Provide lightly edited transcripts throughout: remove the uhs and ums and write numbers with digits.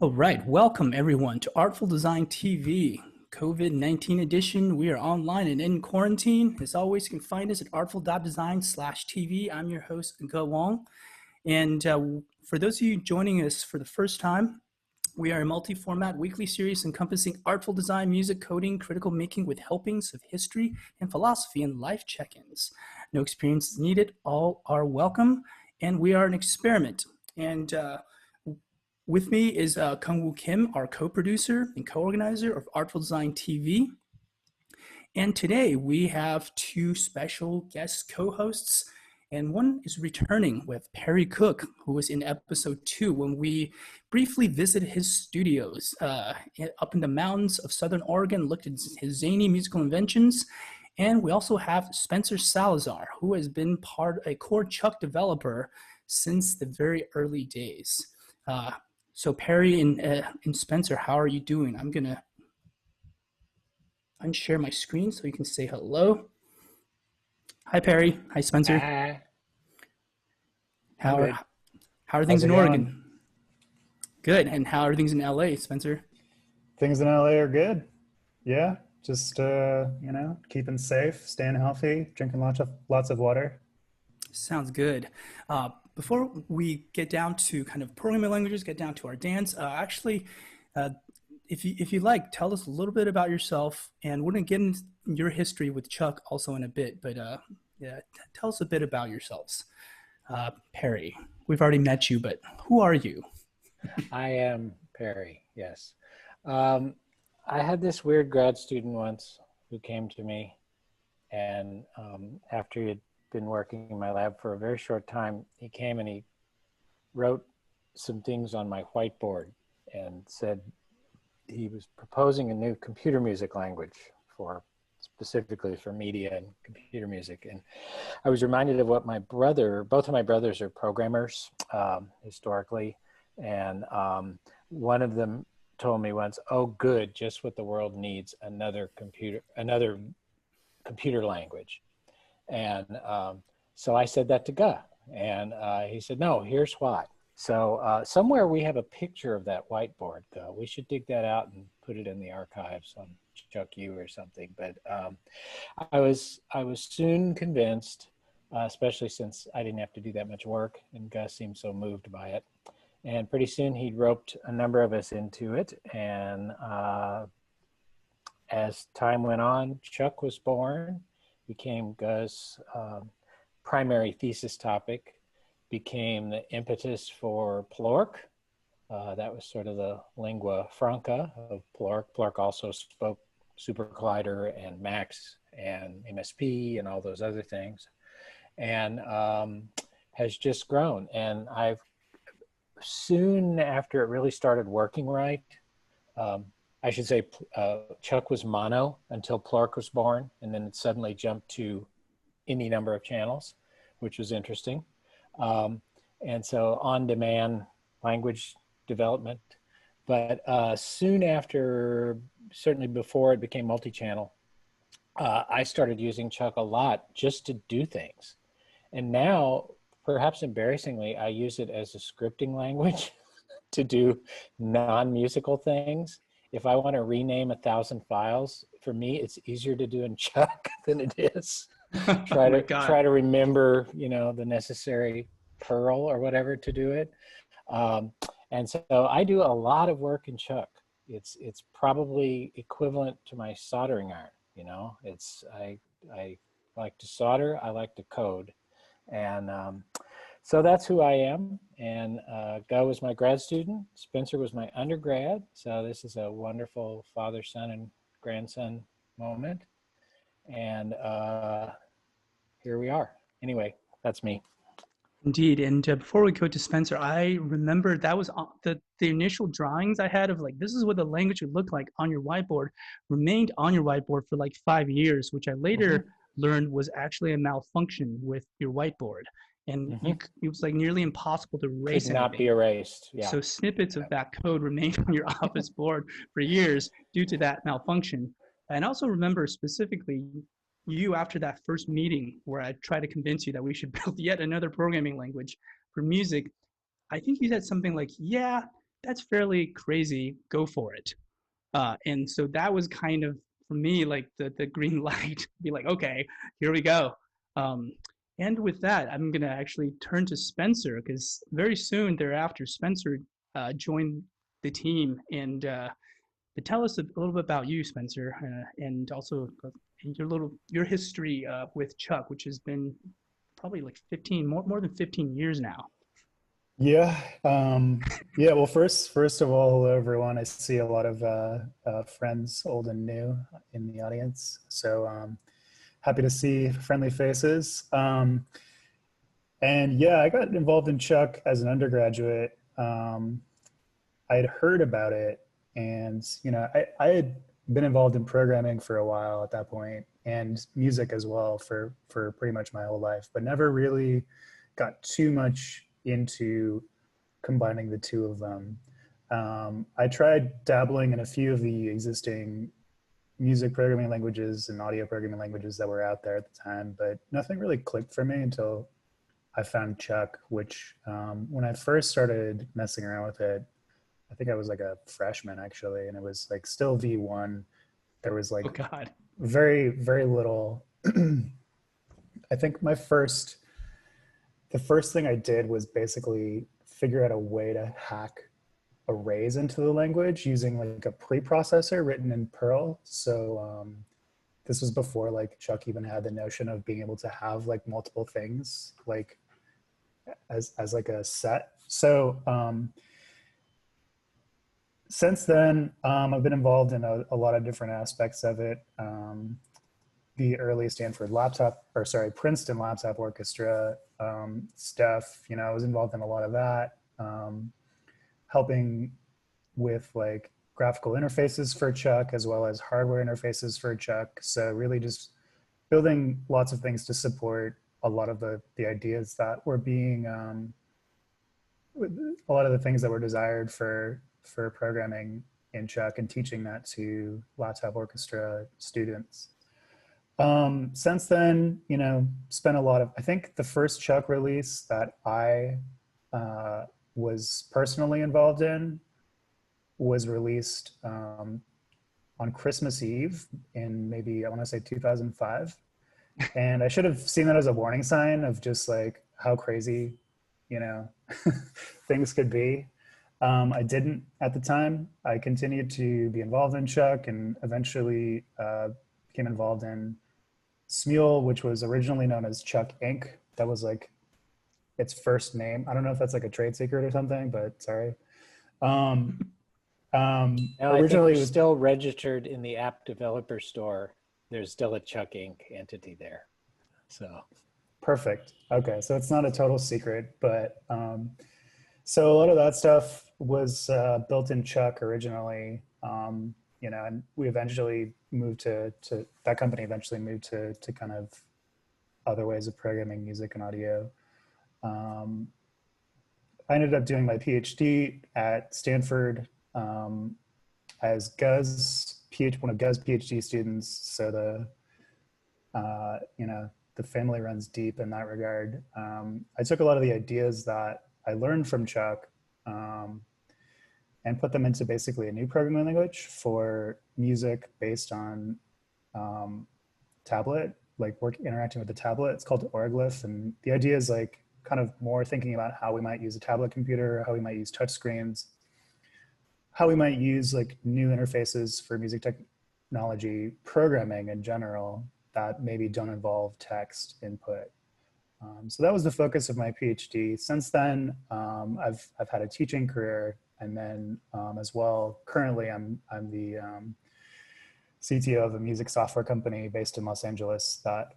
All right, welcome everyone to Artful Design TV, COVID-19 edition. We are online and in quarantine. As always, you can find us at artful.design/TV. I'm your host, Wang. And for those of you joining us for the first time, we are a multi-format weekly series encompassing artful design, music, coding, critical making with helpings of history and philosophy and life check-ins. No experience is needed, all are welcome, and we are an experiment. And with me is Kung-Woo Kim, our co-producer and co-organizer of Artful Design TV. And today we have two special guest co-hosts, and one is returning with Perry Cook, who was in episode 2 when we briefly visited his studios up in the mountains of Southern Oregon, looked at his zany musical inventions. And we also have Spencer Salazar, who has been a core ChucK developer since the very early days. So Perry and Spencer, how are you doing? I'm gonna unshare my screen so you can say hello. Hi Perry. Hi Spencer. Hi. How are things in Oregon? Good. And how are things in LA, Spencer? Things in LA are good. Yeah, just keeping safe, staying healthy, drinking lots of water. Sounds good. Before we get down to kind of programming languages, get down to our dance, if you like, tell us a little bit about yourself, and we're going to get into your history with ChucK also in a bit, but tell us a bit about yourselves. Perry, we've already met you, but who are you? I am Perry, yes. I had this weird grad student once who came to me, and after he had been working in my lab for a very short time, he came and he wrote some things on my whiteboard and said he was proposing a new computer music language specifically for media and computer music. And I was reminded of what both of my brothers are programmers historically. And one of them told me once, "Oh, good, just what the world needs, another computer language." And so I said that to Guh, and he said, "No, here's why." So somewhere we have a picture of that whiteboard, Guh. We should dig that out and put it in the archives on ChucK or something. But I was soon convinced, especially since I didn't have to do that much work, and Guh seemed so moved by it. And pretty soon he roped a number of us into it, and as time went on, ChucK was born. Became Guh's primary thesis topic, became the impetus for Plork. That was sort of the lingua franca of Plork. Plork also spoke Super Collider and Max and MSP and all those other things, and has just grown. And soon after it really started working right, I should say ChucK was mono until Plork was born, and then it suddenly jumped to any number of channels, which was interesting. And so on-demand language development. But soon after, certainly before it became multi-channel, I started using ChucK a lot just to do things. And now, perhaps embarrassingly, I use it as a scripting language to do non-musical things. If I want to rename 1,000 files, for me, it's easier to do in ChucK than it is try to remember, the necessary Perl or whatever to do it. And so I do a lot of work in ChucK. It's probably equivalent to my soldering iron. I like to solder, I like to code, and so that's who I am. And Guh was my grad student. Spencer was my undergrad. So this is a wonderful father, son, and grandson moment. And here we are. Anyway, that's me. Indeed. And before we go to Spencer, I remember that was the initial drawings I had of like, this is what the language would look like on your whiteboard, remained on your whiteboard for like 5 years, which I later learned was actually a malfunction with your whiteboard. And it was like nearly impossible to erase. Could not be erased. Yeah. So snippets of that code remained on your office board for years due to that malfunction. And I also remember specifically you after that first meeting where I tried to convince you that we should build yet another programming language for music. I think you said something like, yeah, that's fairly crazy. Go for it. And so that was kind of for me like the green light. Be like, okay, here we go. Um, and with that, I'm gonna actually turn to Spencer because very soon thereafter, Spencer joined the team. And but tell us a little bit about you, Spencer, and also your history with ChucK, which has been probably like 15 more than 15 years now. Yeah. Yeah. Well, first of all, hello, everyone. I see a lot of friends, old and new, in the audience. So happy to see friendly faces. And yeah, I got involved in ChucK as an undergraduate. I'd heard about it, and I had been involved in programming for a while at that point, and music as well for pretty much my whole life, but never really got too much into combining the two of them. I tried dabbling in a few of the existing music programming languages and audio programming languages that were out there at the time, but nothing really clicked for me until I found ChucK, which when I first started messing around with it, I think I was like a freshman actually, and it was like still V1. There was like Oh God. very, very little. I think the first thing I did was basically figure out a way to hack arrays into the language using like a preprocessor written in Perl. So this was before like ChucK even had the notion of being able to have like multiple things like as like a set. So since then, I've been involved in a lot of different aspects of it. The early Princeton Laptop Orchestra stuff, I was involved in a lot of that, helping with like graphical interfaces for ChucK as well as hardware interfaces for ChucK. So really just building lots of things to support a lot of the ideas that were being, a lot of the things that were desired for programming in ChucK and teaching that to Laptop Orchestra students. Since then, spent a lot of, I think the first ChucK release that I was personally involved in was released on Christmas Eve in maybe, I want to say 2005. And I should have seen that as a warning sign of just like how crazy, things could be. I didn't at the time. I continued to be involved in ChucK and eventually became involved in Smule, which was originally known as ChucK Inc. That was like its first name. I don't know if that's like a trade secret or something, but sorry. No, I think we're still registered in the app developer store. There's still a ChucK Inc. entity there. So perfect. Okay, so it's not a total secret, but so a lot of that stuff was built in ChucK originally, and we eventually moved to that company eventually moved to kind of other ways of programming music and audio. I ended up doing my PhD at Stanford as one of Guz's PhD students. So the family runs deep in that regard. I took a lot of the ideas that I learned from ChucK and put them into basically a new programming language for music based on tablet, like interacting with the tablet. It's called Orglyph, and the idea is like kind of more thinking about how we might use a tablet computer, how we might use touch screens, how we might use like new interfaces for music technology programming in general that maybe don't involve text input. So that was the focus of my PhD. Since then, I've had a teaching career, and then as well, currently I'm the CTO of a music software company based in Los Angeles that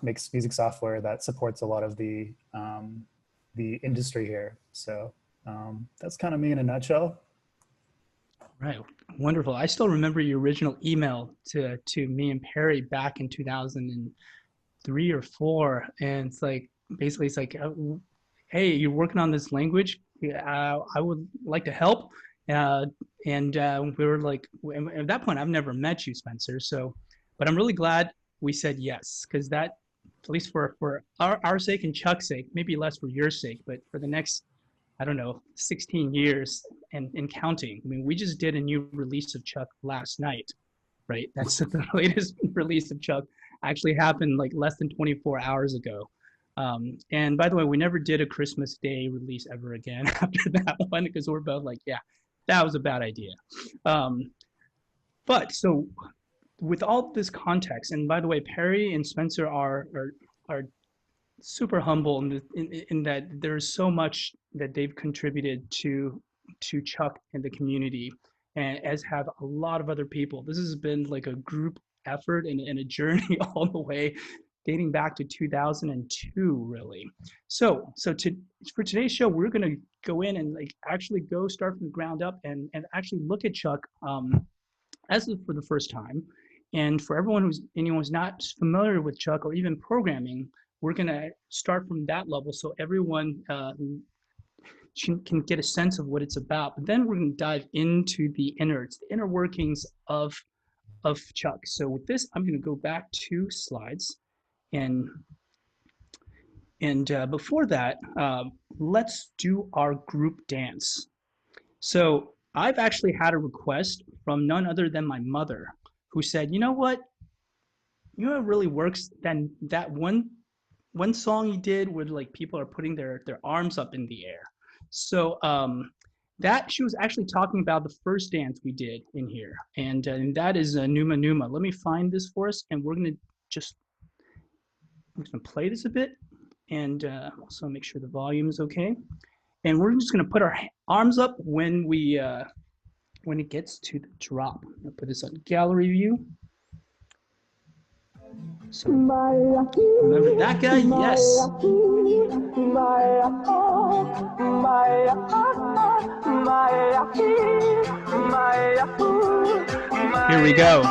makes music software that supports a lot of the industry here. So that's kind of me in a nutshell. Right. Wonderful. I still remember your original email to me and Perry back in 2003 or 4. And it's like, basically it's like, hey, you're working on this language. I would like to help. And we were like, at that point, I've never met you, Spencer. So, but I'm really glad we said yes, because that, at least for our sake and ChucK's sake, maybe less for your sake, but for the next I don't know, 16 years and counting. I mean, we just did a new release of ChucK last night, right? That's the latest release of ChucK actually happened like less than 24 hours ago. And by the way, we never did a Christmas Day release ever again after that one because we're both like, yeah, that was a bad idea. But so with all this context, and by the way, Perry and Spencer are super humble in that there's so much that they've contributed to ChucK and the community, and as have a lot of other people. This has been like a group effort and a journey all the way dating back to 2002, really. So for today's show, we're going to go in and like actually go start from the ground up and actually look at ChucK as for the first time. And for anyone who's not familiar with ChucK or even programming, we're going to start from that level so everyone can get a sense of what it's about. But then we're going to dive into the inner workings of ChucK. So with this, I'm going to go back 2 slides. And before that, let's do our group dance. So I've actually had a request from none other than my mother, who said, you know what really works? Then that one song you did where like people are putting their arms up in the air. So that she was actually talking about the first dance we did in here, and that is Numa Numa. Let me find this for us, and I'm just gonna play this a bit, and also make sure the volume is okay. And we're just gonna put our arms up when it gets to the drop. I'll put this on gallery view. So remember that guy? Yes. Here we go.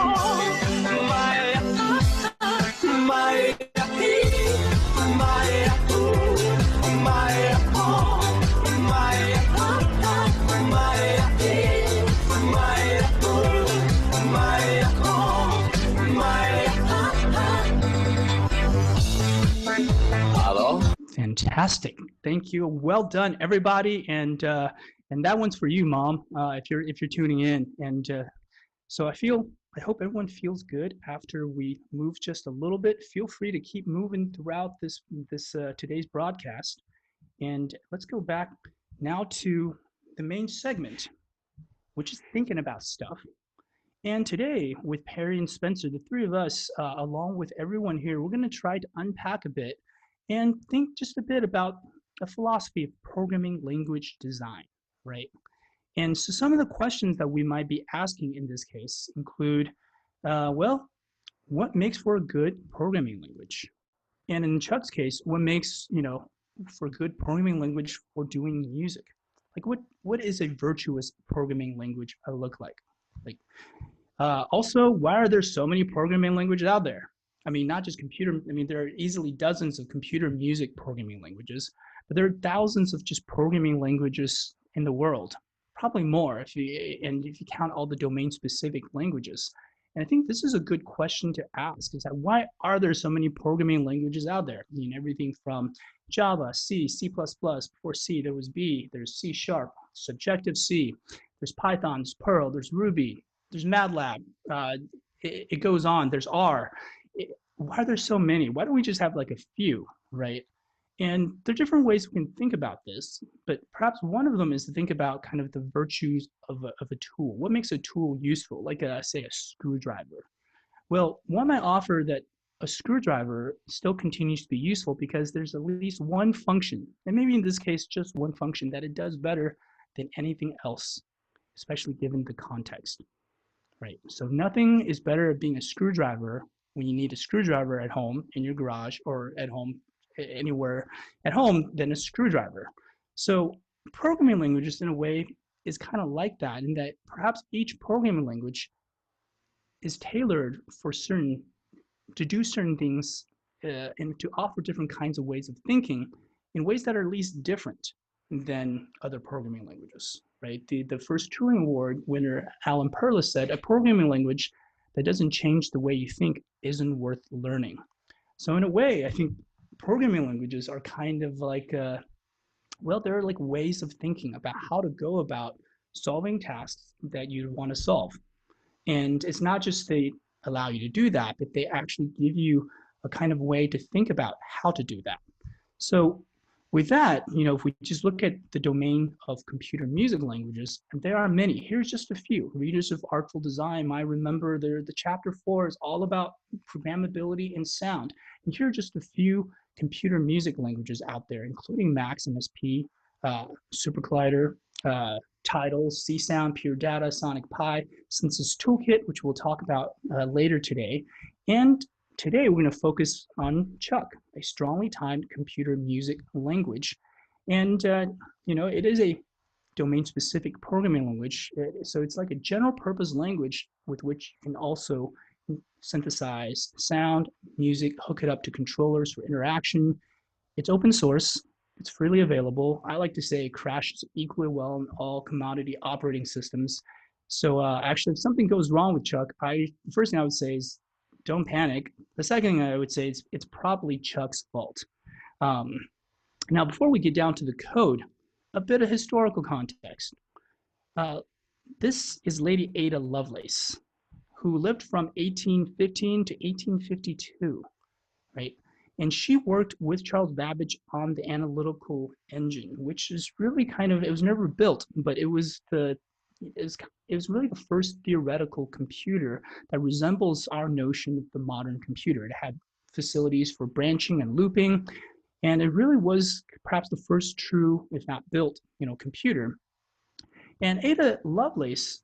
Fantastic. Thank you. Well done, everybody. And that one's for you, Mom, if you're tuning in. And so I hope everyone feels good after we move just a little bit. Feel free to keep moving throughout this today's broadcast. And let's go back now to the main segment, which is thinking about stuff. And today, with Perry and Spencer, the 3 of us, along with everyone here, we're going to try to unpack a bit and think just a bit about a philosophy of programming language design, right? And so some of the questions that we might be asking in this case include, well, what makes for a good programming language? And in ChucK's case, what makes, for a good programming language for doing music? Like what is a virtuous programming language look like? Like, also, why are there so many programming languages out there? I mean, not just there are easily dozens of computer music programming languages, but there are thousands of just programming languages in the world, probably more if you count all the domain-specific languages. And I think this is a good question to ask, is that why are there so many programming languages out there? I mean, everything from Java, C, C++, before C there was B, there's C#, Objective-C, there's Python, there's Perl, there's Ruby, there's MATLAB, it goes on, there's R. Why are there so many? Why don't we just have like a few, right? And there are different ways we can think about this, but perhaps one of them is to think about kind of the virtues of a tool. What makes a tool useful? Like, say, a screwdriver. Well, one might offer that a screwdriver still continues to be useful because there's at least one function, and maybe in this case, just one function that it does better than anything else, especially given the context, right? So nothing is better at being a screwdriver when you need a screwdriver at home, in your garage, or at home, anywhere at home, than a screwdriver. So programming languages, in a way, is kind of like that, in that perhaps each programming language is tailored to do certain things and to offer different kinds of ways of thinking in ways that are at least different than other programming languages, right? The first Turing Award winner, Alan Perlis, said, a programming language that doesn't change the way you think isn't worth learning. So in a way, I think programming languages are kind of like Well, there are like ways of thinking about how to go about solving tasks that you want to solve. And it's not just they allow you to do that, but they actually give you a kind of way to think about how to do that. So with that, if we just look at the domain of computer music languages, and there are many. Here's just a few. Readers of Artful Design might remember the chapter 4 is all about programmability and sound. And here are just a few computer music languages out there, including Max, MSP, SuperCollider, Tidal, C-Sound, Pure Data, Sonic Pi, Synthesis Toolkit, which we'll talk about later today. And today we're going to focus on ChucK, a strongly timed computer music language. And, it is a domain-specific programming language. So it's like a general purpose language with which you can also synthesize sound, music, hook it up to controllers for interaction. It's open source. It's freely available. I like to say it crashes equally well in all commodity operating systems. So actually, if something goes wrong with ChucK, the first thing I would say is don't panic. The second thing I would say is it's probably ChucK's fault. Now, before we get down to the code, a bit of historical context. This is Lady Ada Lovelace, who lived from 1815 to 1852, right? And she worked with Charles Babbage on the analytical engine, which is really it was never built, but it was really the first theoretical computer that resembles our notion of the modern computer. It had facilities for branching and looping, and it really was perhaps the first true, if not built, computer. And Ada Lovelace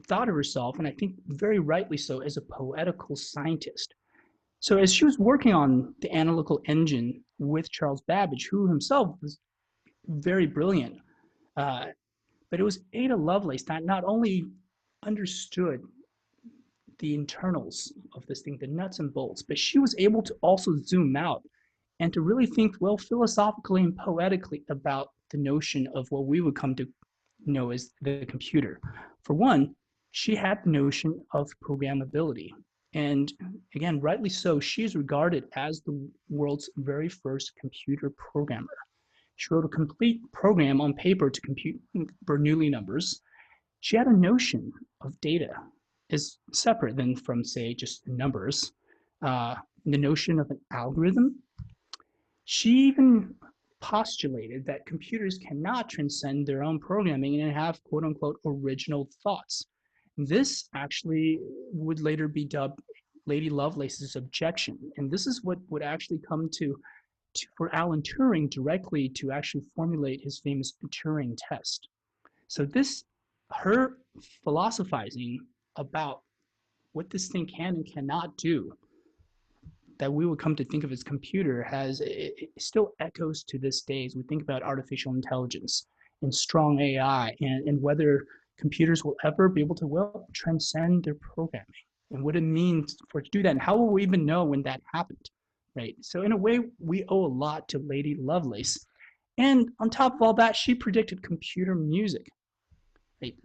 thought of herself, and I think very rightly so, as a poetical scientist. So as she was working on the analytical engine with Charles Babbage, who himself was very brilliant, but it was Ada Lovelace that not only understood the internals of this thing, the nuts and bolts, but she was able to also zoom out and to really think, well, philosophically and poetically about the notion of what we would come to know as the computer. For one, she had the notion of programmability. And again, rightly so, she is regarded as the world's very first computer programmer. She wrote a complete program on paper to compute Bernoulli numbers. She had a notion of data as separate than from, say, just numbers. The notion of an algorithm. She even postulated that computers cannot transcend their own programming and have quote unquote original thoughts. This actually would later be dubbed Lady Lovelace's objection. And this is what would actually come for Alan Turing directly to actually formulate his famous Turing test. So her philosophizing about what this thing can and cannot do, that we would come to think of as computer, it still echoes to this day as we think about artificial intelligence and strong AI and whether computers will ever be able to transcend their programming and what it means for it to do that, and how will we even know when that happened, right? So in a way, we owe a lot to Lady Lovelace. And on top of all that, she predicted computer music, right?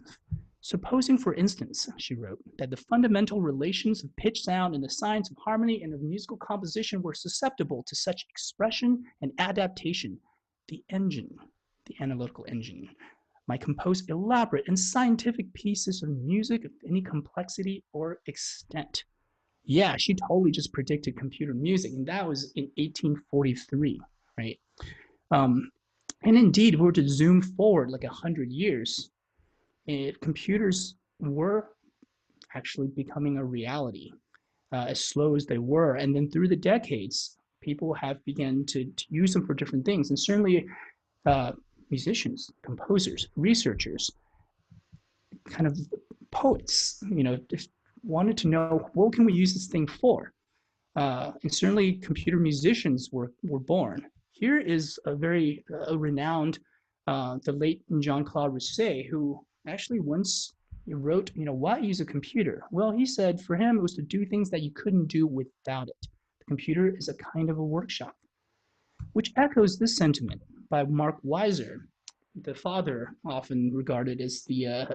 Supposing, for instance, she wrote, that the fundamental relations of pitch, sound, and the science of harmony and of musical composition were susceptible to such expression and adaptation, the analytical engine, might compose elaborate and scientific pieces of music of any complexity or extent. Yeah, she totally just predicted computer music, and that was in 1843, right? And indeed, if we were to zoom forward like 100 years, computers were actually becoming a reality, as slow as they were. And then through the decades, people have begun to use them for different things. And certainly musicians, composers, researchers, kind of poets, just wanted to know, what can we use this thing for? And certainly computer musicians were born. Here is a very renowned, the late Jean-Claude Rousset, who actually once wrote, why use a computer? Well, he said for him, it was to do things that you couldn't do without it. The computer is a kind of a workshop, which echoes this sentiment by Mark Weiser, the father often regarded as the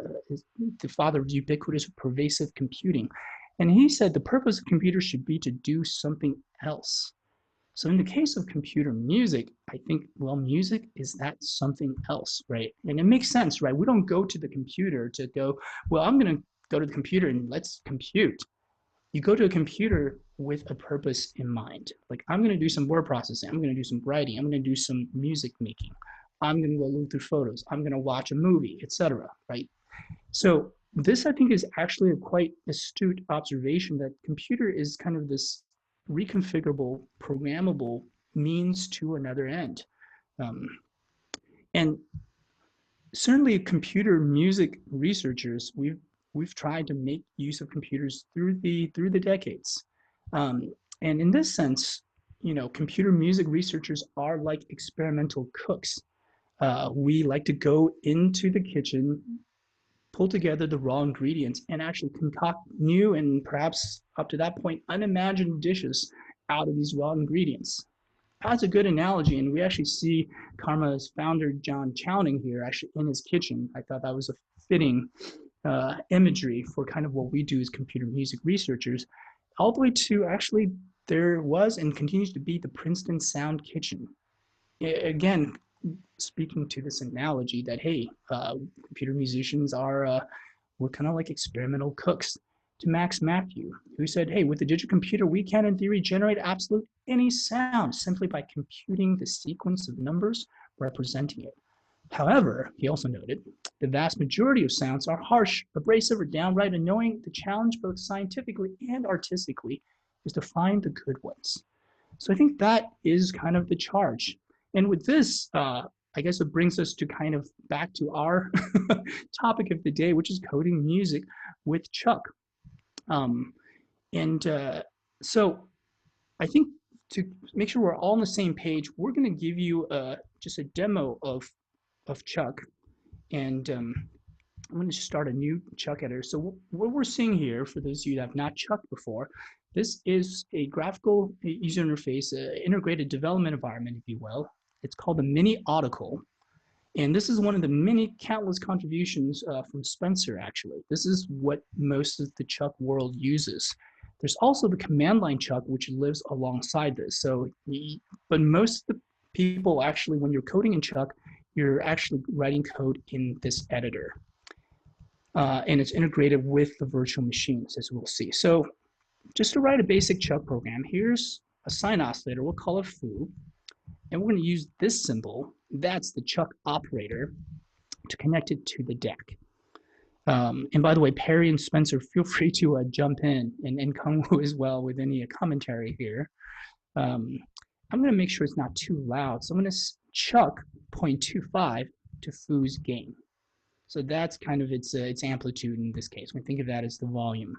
father of ubiquitous pervasive computing. And he said the purpose of computers should be to do something else. So in the case of computer music, I think, well, music is that something else, right? And it makes sense, right? We don't go to the computer to go, well, I'm going to go to the computer and let's compute. You go to a computer with a purpose in mind. Like, I'm going to do some word processing. I'm going to do some writing. I'm going to do some music making. I'm going to go look through photos. I'm going to watch a movie, etc. Right? So this, I think, is actually a quite astute observation that computer is kind of this reconfigurable, programmable means to another end. Um, and certainly computer music researchers, we've tried to make use of computers through the decades. And in this sense, computer music researchers are like experimental cooks. We like to go into the kitchen, pull together the raw ingredients, and actually concoct new and perhaps up to that point unimagined dishes out of these raw ingredients. That's a good analogy, and we actually see Karma's founder John Chowning here actually in his kitchen. I thought that was a fitting imagery for kind of what we do as computer music researchers, all the way to actually there was and continues to be the Princeton Sound Kitchen. Again, speaking to this analogy that, hey, computer musicians are, we're kind of like experimental cooks. To Max Matthew, who said, hey, with the digital computer, we can in theory generate absolute any sound simply by computing the sequence of numbers representing it. However, he also noted, the vast majority of sounds are harsh, abrasive, or downright annoying. The challenge, both scientifically and artistically, is to find the good ones. So I think that is kind of the charge. And with this, I guess it brings us to kind of back to our topic of the day, which is coding music with ChucK. So I think to make sure we're all on the same page, we're going to give you just a demo of ChucK. And I'm going to start a new ChucK editor. So what we're seeing here, for those of you that have not ChucKed before, this is a graphical user interface, integrated development environment, if you will. It's called a mini article. And this is one of the many countless contributions from Spencer, actually. This is what most of the ChucK world uses. There's also the command line ChucK, which lives alongside this. So, but most of the people actually, when you're coding in ChucK, you're actually writing code in this editor. And it's integrated with the virtual machines, as we'll see. So just to write a basic ChucK program, here's a sine oscillator. We'll call it foo. And we're going to use this symbol, that's the ChucK operator, to connect it to the deck. And by the way, Perry and Spencer, feel free to jump in and Kungwu as well with any commentary here. I'm going to make sure it's not too loud. So I'm going to ChucK 0.25 to foo's gain. So that's kind of its amplitude in this case. We think of that as the volume.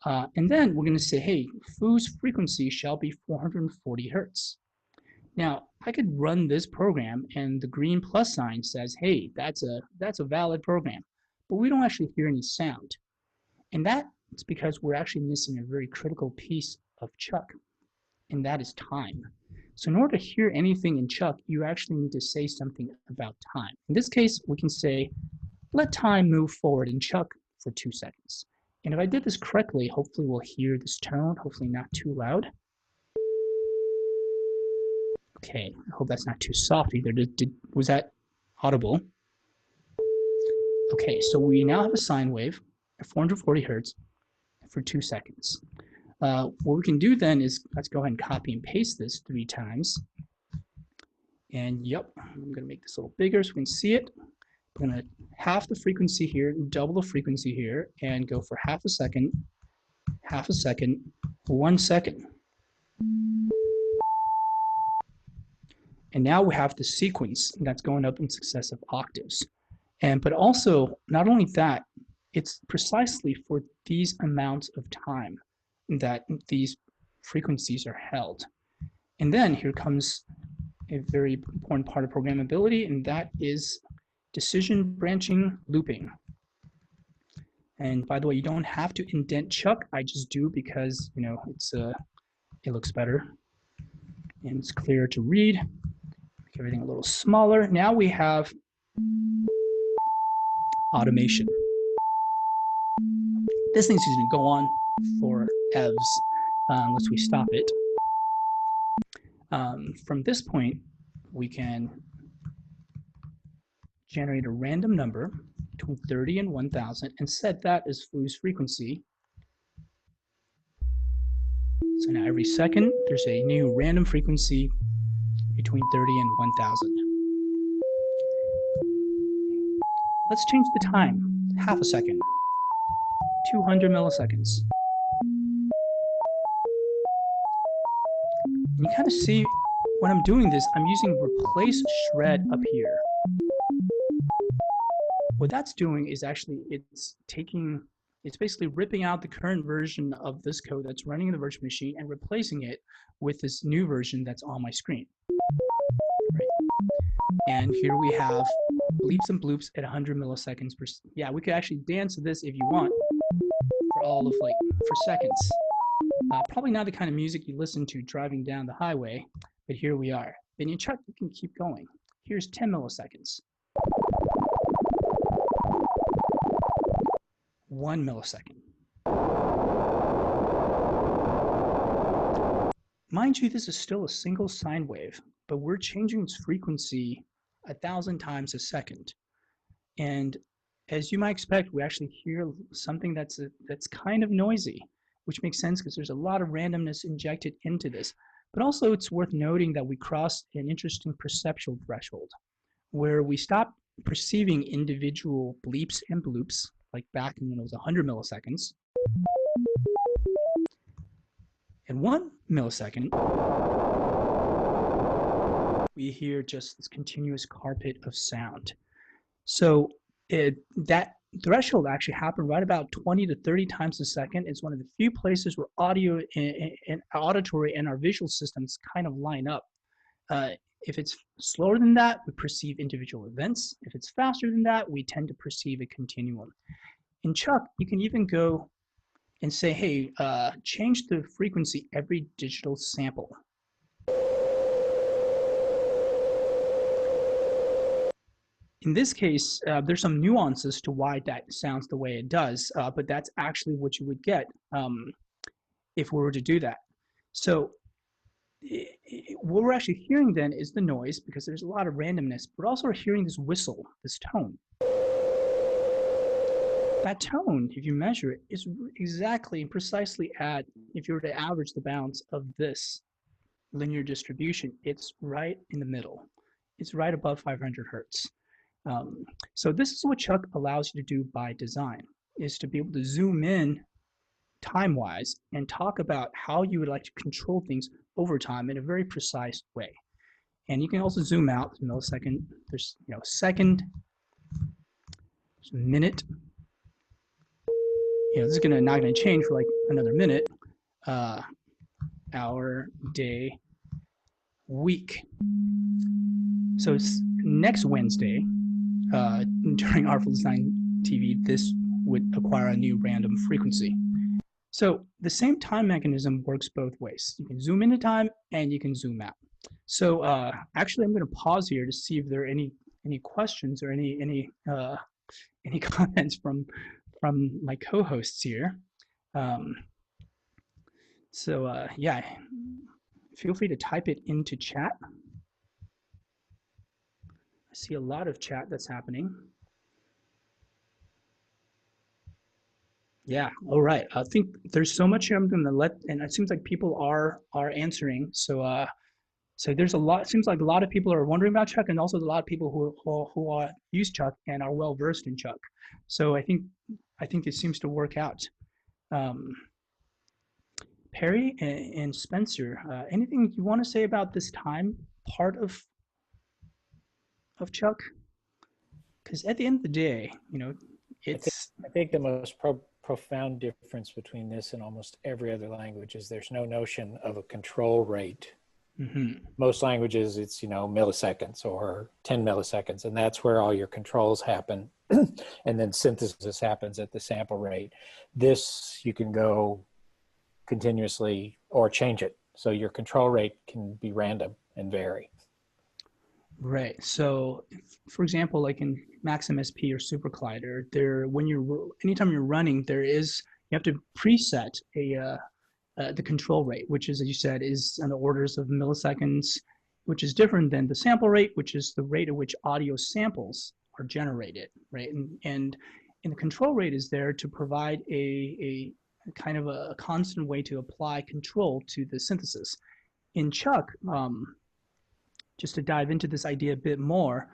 And then we're going to say, hey, foo's frequency shall be 440 hertz. Now, I could run this program and the green plus sign says, hey, that's a valid program, but we don't actually hear any sound. And that's because we're actually missing a very critical piece of ChucK, and that is time. So in order to hear anything in ChucK, you actually need to say something about time. In this case, we can say, let time move forward in ChucK for 2 seconds. And if I did this correctly, hopefully we'll hear this tone, hopefully not too loud. Okay, I hope that's not too soft either. Was that audible? Okay, so we now have a sine wave at 440 hertz for 2 seconds. What we can do then is, let's go ahead and copy and paste this 3 times. And yep, I'm gonna make this a little bigger so we can see it. I'm gonna half the frequency here, double the frequency here, and go for half a second, 1 second. And now we have the sequence that's going up in successive octaves. But also, not only that, it's precisely for these amounts of time that these frequencies are held. And then here comes a very important part of programmability, and that is decision branching looping. And by the way, you don't have to indent ChucK. I just do because it looks better and it's clearer to read. Make everything a little smaller. Now we have automation. This thing's going to go on for evs unless we stop it. From this point, we can generate a random number between 30 and 1000 and set that as whose frequency. So now every second, there's a new random frequency between 30 and 1000. Let's change the time, half a second, 200 milliseconds. And you kind of see when I'm doing this, I'm using replace shred up here. What that's doing is actually it's basically ripping out the current version of this code that's running in the virtual machine and replacing it with this new version that's on my screen. Right. And here we have bleeps and bloops at 100 milliseconds per. Yeah, we could actually dance to this if you want for all of for seconds. Probably not the kind of music you listen to driving down the highway, but here we are. And in ChucK, you can keep going. Here's 10 milliseconds. 1 millisecond. Mind you, this is still a single sine wave, but we're changing its frequency 1,000 times a second. And as you might expect, we actually hear something that's kind of noisy, which makes sense because there's a lot of randomness injected into this. But also it's worth noting that we crossed an interesting perceptual threshold where we stop perceiving individual bleeps and bloops, like back when it was 100 milliseconds. And 1 millisecond, we hear just this continuous carpet of sound. So that threshold actually happened right about 20 to 30 times a second. It's one of the few places where audio and auditory and our visual systems kind of line up. If it's slower than that, we perceive individual events. If it's faster than that, we tend to perceive a continuum. In ChucK, you can even go and say, hey, change the frequency every digital sample. In this case, there's some nuances to why that sounds the way it does, but that's actually what you would get if we were to do that. So what we're actually hearing then is the noise, because there's a lot of randomness, but also we're hearing this whistle, this tone. That tone, if you measure it, is exactly and precisely at, if you were to average the bounds of this linear distribution, it's right in the middle. It's right above 500 hertz. So this is what ChucK allows you to do by design, is to be able to zoom in time-wise and talk about how you would like to control things over time in a very precise way. And you can also zoom out, millisecond, there's second, there's a minute. This is not gonna change for like another minute. Hour, day, week. So it's next Wednesday, during Artful Design TV, this would acquire a new random frequency. So the same time mechanism works both ways. You can zoom into time and you can zoom out. So actually, I'm going to pause here to see if there are any questions or any comments from my co-hosts here. Yeah, feel free to type it into chat. I see a lot of chat that's happening. Yeah, all right. I think there's so much here I'm going to let, and it seems like people are answering. So so there's a lot. It seems like a lot of people are wondering about ChucK, and also a lot of people who use ChucK and are well versed in ChucK. So I think it seems to work out. Perry and Spencer, anything you want to say about this time part of ChucK? Because at the end of the day, it's. I think the most profound difference between this and almost every other language is there's no notion of a control rate. Mm-hmm. Most languages, it's milliseconds or 10 milliseconds, and that's where all your controls happen. And then synthesis happens at the sample rate. This, you can go continuously or change it. So your control rate can be random and vary. Right. So, for example, like in MaxMSP or SuperCollider, anytime you're running, you have to preset the control rate, which is, as you said, is in the orders of milliseconds, which is different than the sample rate, which is the rate at which audio samples are generated, right? And the control rate is there to provide a kind of a constant way to apply control to the synthesis. In ChucK, just to dive into this idea a bit more,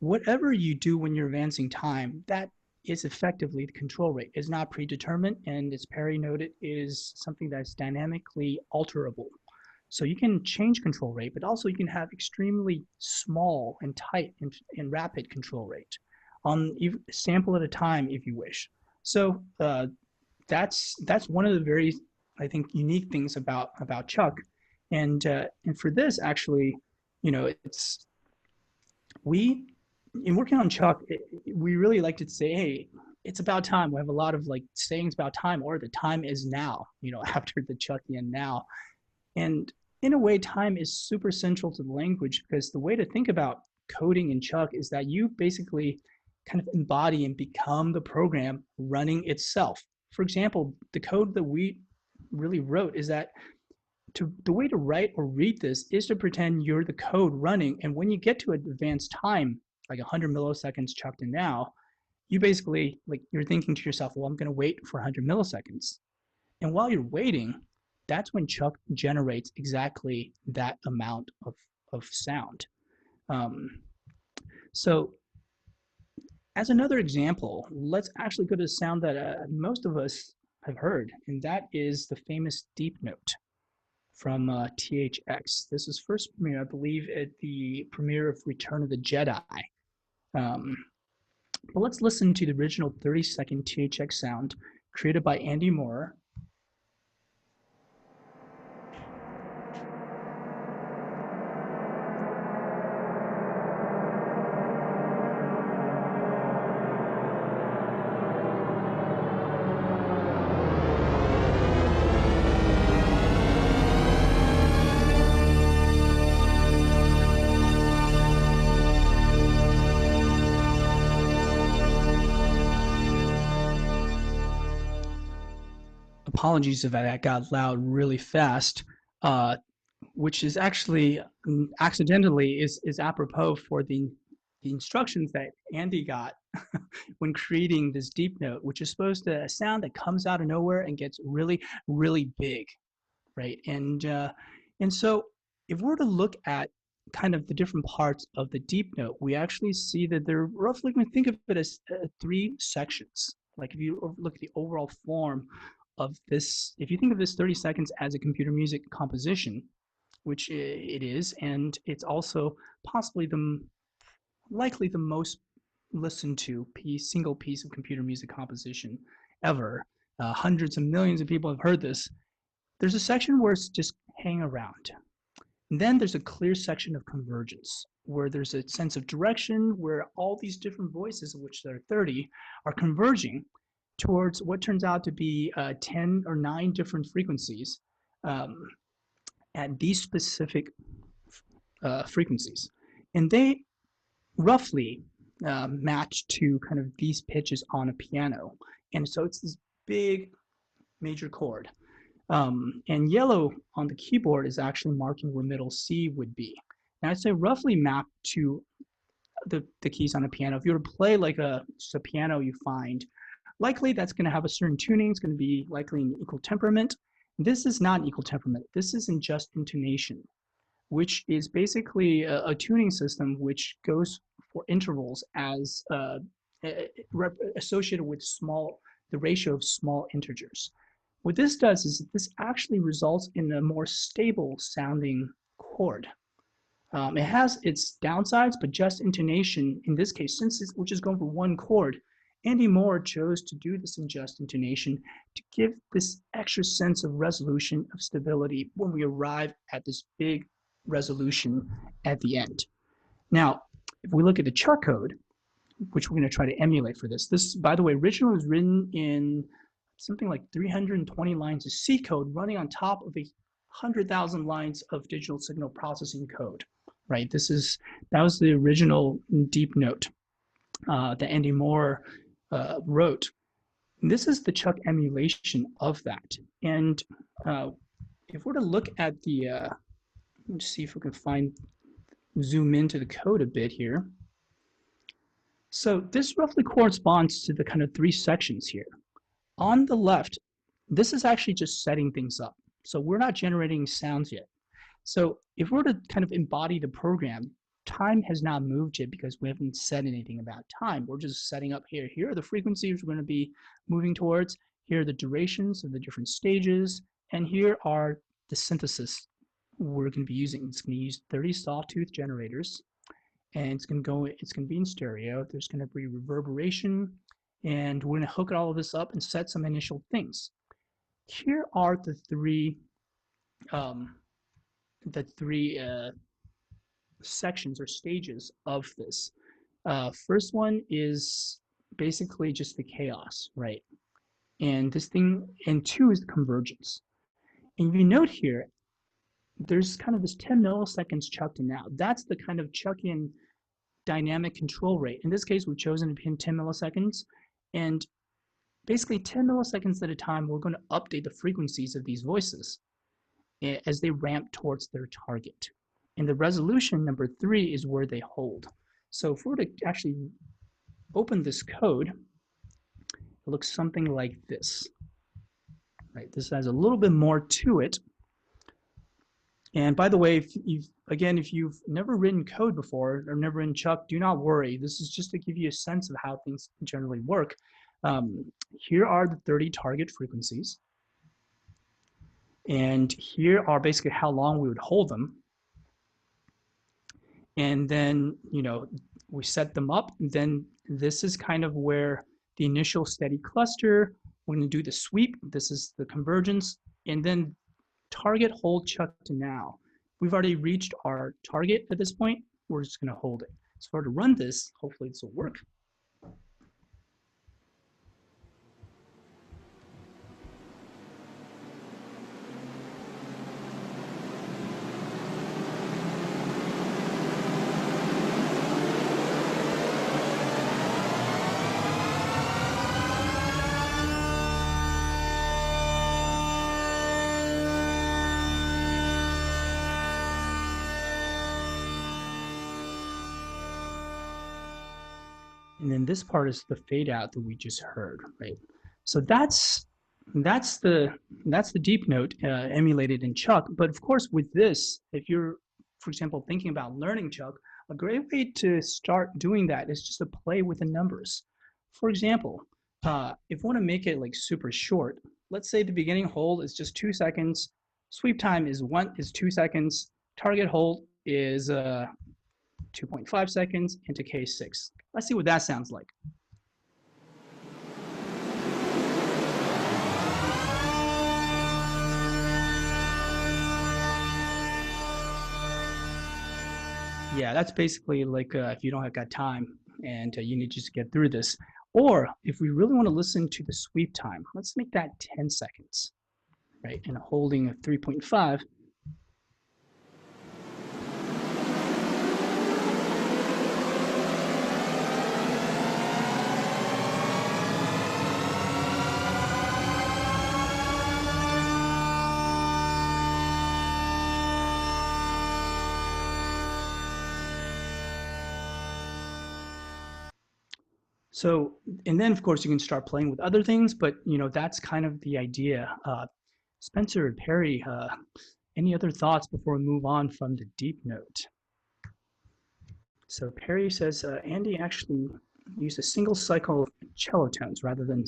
whatever you do when you're advancing time, that is effectively the control rate. It's not predetermined, and as Perry noted, is something that's dynamically alterable. So you can change control rate, but also you can have extremely small and tight and rapid control rate on sample at a time if you wish. So that's one of the very, I think, unique things about ChucK. And for this, actually, you know, in working on ChucK, we really like to say, hey, it's about time. We have a lot of like sayings about time, or the time is now, you know, after the ChucKian now. And in a way, time is super central to the language, because the way to think about coding in ChucK is that you basically kind of embody and become the program running itself. For example, the code that we really wrote is that the way to write or read this is to pretend you're the code running, and when you get to an advanced time, like 100 milliseconds chucked in now, you basically, like, you're thinking to yourself, well, I'm going to wait for 100 milliseconds. And while you're waiting, that's when ChucK generates exactly that amount of sound. So as another example, let's actually go to a sound that most of us have heard, and that is the famous deep note from THX. This was first premiered, I believe, at the premiere of Return of the Jedi. But let's listen to the original 30-second THX sound created by Andy Moore. Apologies if that got loud really fast, which is actually accidentally is apropos for the instructions that Andy got when creating this deep note, which is supposed to a sound that comes out of nowhere and gets really, really big, right? And so if we're to look at kind of the different parts of the deep note, we actually see that they're roughly, we can think of it as 3 sections. Like if you look at the overall form of this, if you think of this 30 seconds as a computer music composition, which it is, and it's also possibly likely the most listened to single piece of computer music composition ever. Hundreds of millions of people have heard this. There's a section where it's just hang around. And then there's a clear section of convergence, where there's a sense of direction, where all these different voices, of which there are 30, are converging towards what turns out to be 10 or 9 different frequencies at these specific frequencies. And they roughly match to kind of these pitches on a piano. And so it's this big major chord. And yellow on the keyboard is actually marking where middle C would be. And I'd say roughly map to the keys on a piano. If you were to play like just a piano you find, likely that's going to have a certain tuning. It's going to be likely an equal temperament. This is not an equal temperament. This is in just intonation, which is basically a tuning system which goes for intervals as associated with the ratio of small integers. What this does is this actually results in a more stable sounding chord. It has its downsides, but just intonation, in this case, which is going for one chord, Andy Moore chose to do this in just intonation to give this extra sense of resolution, of stability when we arrive at this big resolution at the end. Now, if we look at the ChucK code, which we're going to try to emulate for this, by the way, originally was written in something like 320 lines of C code running on top of 100,000 lines of digital signal processing code, right? That was the original deep note that Andy Moore wrote. And this is the ChucK emulation of that. And if we're to look at the, let's see if we can zoom into the code a bit here. So this roughly corresponds to the kind of 3 sections here. On the left, this is actually just setting things up. So we're not generating sounds yet. So if we're to kind of embody the program, time has not moved yet because we haven't said anything about time. We're just setting up here. Here are the frequencies we're going to be moving towards. Here are the durations of the different stages. And here are the synthesis we're going to be using. It's going to use 30 sawtooth generators. And it's going to be in stereo. There's going to be reverberation. And we're going to hook all of this up and set some initial things. Here are the three sections or stages of this. First one is basically just the chaos, right? And 2 is the convergence. And you note here, there's kind of this 10 milliseconds ChucK to now. That's the kind of ChucK-in dynamic control rate. In this case, we've chosen to pin 10 milliseconds. And basically 10 milliseconds at a time, we're going to update the frequencies of these voices as they ramp towards their target. And the resolution, number 3, is where they hold. So if we were to actually open this code, it looks something like this. Right, this has a little bit more to it. And by the way, if you've never written code before or never written ChucK, do not worry. This is just to give you a sense of how things generally work. Here are the 30 target frequencies. And here are basically how long we would hold them. And then, we set them up. And then this is kind of where the initial steady cluster, we're going to do the sweep. This is the convergence. And then target, hold, ChucK to now. We've already reached our target at this point. We're just going to hold it. So for to run this, hopefully this will work. And then this part is the fade out that we just heard, right? So that's the deep note emulated in ChucK. But of course, with this, if you're, for example, thinking about learning ChucK, a great way to start doing that is just to play with the numbers. For example, if we want to make it like super short, let's say the beginning hold is just 2 seconds, sweep time is 2 seconds, target hold is 2.5 seconds into K6. Let's see what that sounds like. Yeah, that's basically like if you don't have got time and you need to just get through this. Or if we really want to listen to the sweep time, let's make that 10 seconds, right? And holding a 3.5. So, and then of course you can start playing with other things, but that's kind of the idea. Spencer, Perry, any other thoughts before we move on from the deep note? So Perry says, Andy actually used a single cycle of cello tones rather than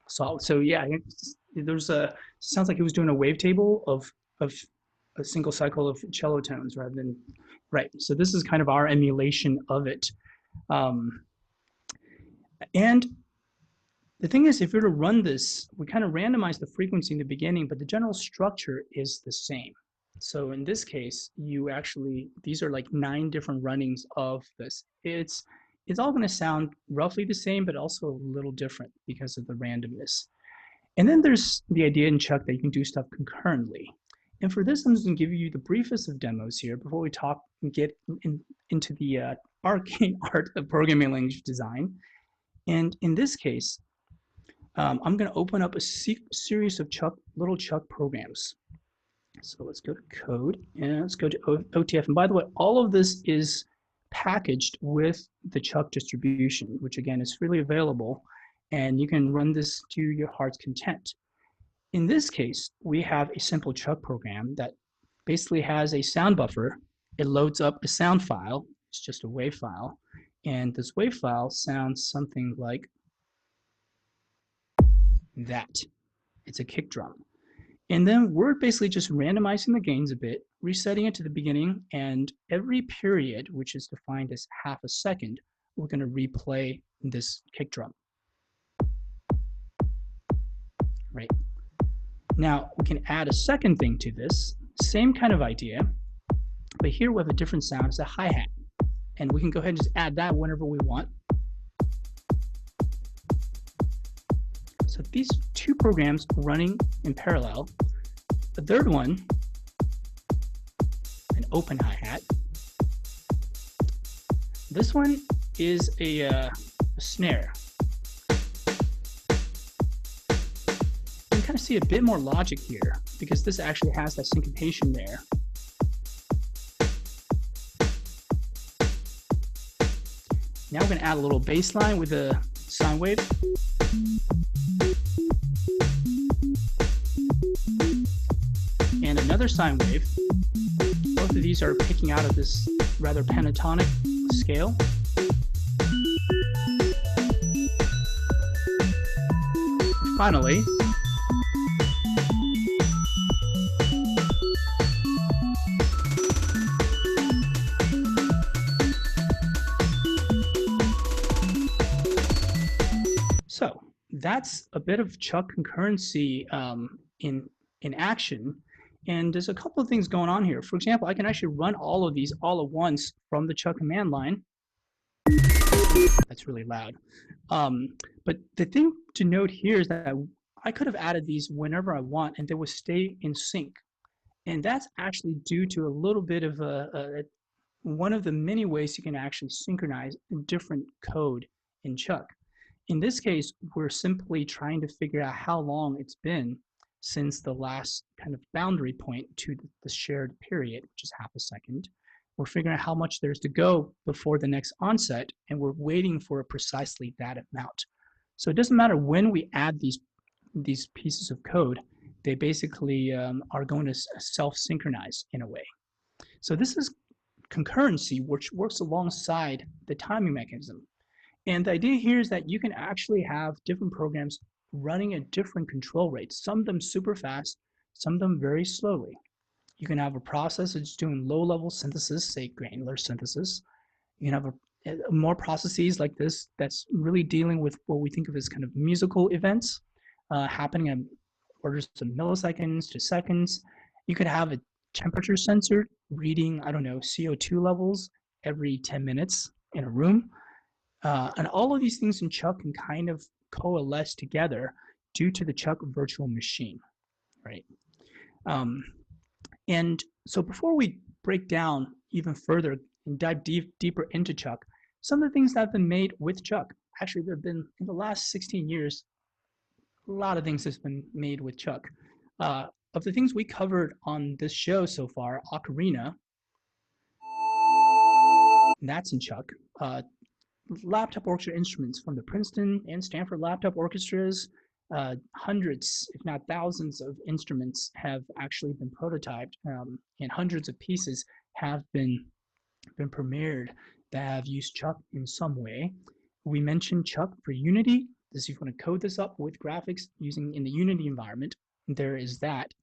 solid. So yeah, sounds like he was doing a wavetable of a single cycle of cello tones rather than, right. So this is kind of our emulation of it. And the thing is, if you're to run this, we kind of randomize the frequency in the beginning, but the general structure is the same. So in this case, these are like 9 different runnings of this. It's all going to sound roughly the same, but also a little different because of the randomness. And then there's the idea in ChucK that you can do stuff concurrently. And for this, I'm just going to give you the briefest of demos here before we talk and get into the arcane art of programming language design. And in this case, I'm going to open up a series of little ChucK programs. So let's go to code and let's go to OTF. And by the way, all of this is packaged with the ChucK distribution, which again is freely available, and you can run this to your heart's content. In this case, we have a simple ChucK program that basically has a sound buffer. It loads up a sound file. It's just a WAV file. And this WAV file sounds something like that. It's a kick drum. And then we're basically just randomizing the gains a bit, resetting it to the beginning, and every period, which is defined as half a second, we're going to replay this kick drum. Right. Now, we can add a second thing to this, same kind of idea, but here we have a different sound. It's a hi-hat. And we can go ahead and just add that whenever we want. So these two programs running in parallel. The third one, an open hi-hat. This one is a snare. You can kind of see a bit more logic here because this actually has that syncopation there. Now we're going to add a little bass line with a sine wave. And another sine wave. Both of these are picking out of this rather pentatonic scale. Finally, so that's a bit of ChucK concurrency in action. And there's a couple of things going on here. For example, I can actually run all of these all at once from the ChucK command line. That's really loud. But the thing to note here is that I could have added these whenever I want and they would stay in sync. And that's actually due to a little bit of one of the many ways you can actually synchronize different code in ChucK. In this case, we're simply trying to figure out how long it's been since the last kind of boundary point to the shared period, which is half a second. We're figuring out how much there's to go before the next onset, and we're waiting for precisely that amount. So it doesn't matter when we add these pieces of code, they basically are going to self-synchronize in a way. So this is concurrency, which works alongside the timing mechanism. And the idea here is that you can actually have different programs running at different control rates, some of them super fast, some of them very slowly. You can have a process that's doing low-level synthesis, say granular synthesis. You can have more processes like this that's really dealing with what we think of as kind of musical events happening at orders of milliseconds to seconds. You could have a temperature sensor reading, I don't know, CO2 levels every 10 minutes in a room. And all of these things in ChucK can kind of coalesce together due to the ChucK virtual machine, right? And so before we break down even further and dive deeper into ChucK, some of the things that have been made with ChucK, actually there have been, in the last 16 years, a lot of things that's been made with ChucK. Of the things we covered on this show so far, Ocarina, that's in ChucK. Laptop orchestra instruments from the Princeton and Stanford laptop orchestras. Hundreds, if not thousands, of instruments have actually been prototyped, and hundreds of pieces have been premiered that have used ChucK in some way. We mentioned ChucK for Unity. This is if you want to code this up with graphics using in the Unity environment. There is that.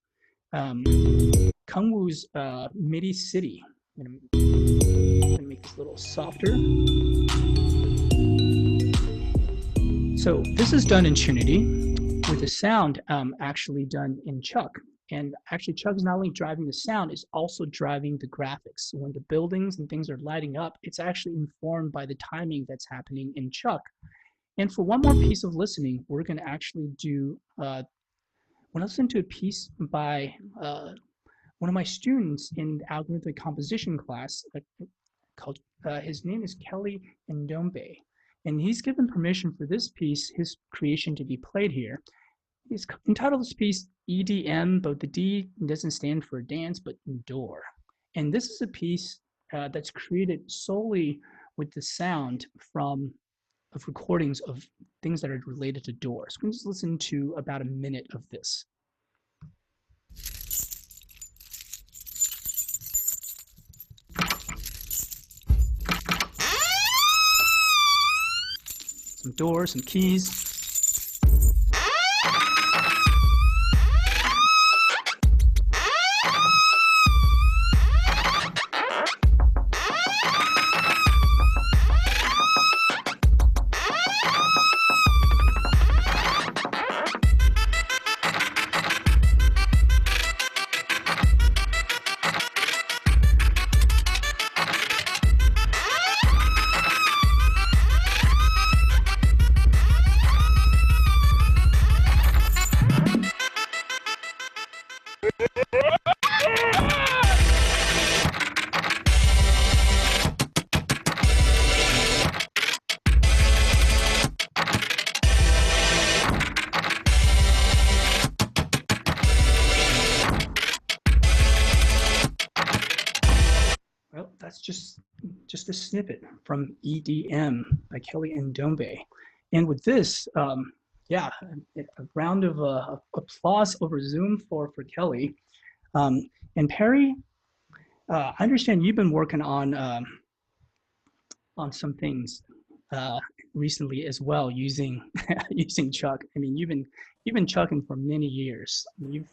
Kungwu's MIDI City. I'm gonna make this a little softer. So this is done in Unity with the sound actually done in ChucK. And actually ChucK is not only driving the sound, it's also driving the graphics. So when the buildings and things are lighting up, it's actually informed by the timing that's happening in ChucK. And for one more piece of listening, we're gonna actually do, when I listen to a piece by one of my students in the algorithmic composition class, called, his name is Kelly Ndombe. And he's given permission for this piece, his creation, to be played here. he's entitled this piece EDM, but the D doesn't stand for dance, but door. And this is a piece that's created solely with the sound of recordings of things that are related to doors. We're going to just listen to about a minute of this. Some doors, some keys. Well, that's just a snippet from EDM by Kelly and Dombe. And with this, yeah, a round of applause over Zoom for Kelly. And Perry, I understand you've been working on some things recently as well using using ChucK. I mean, you've been chucking for many years. You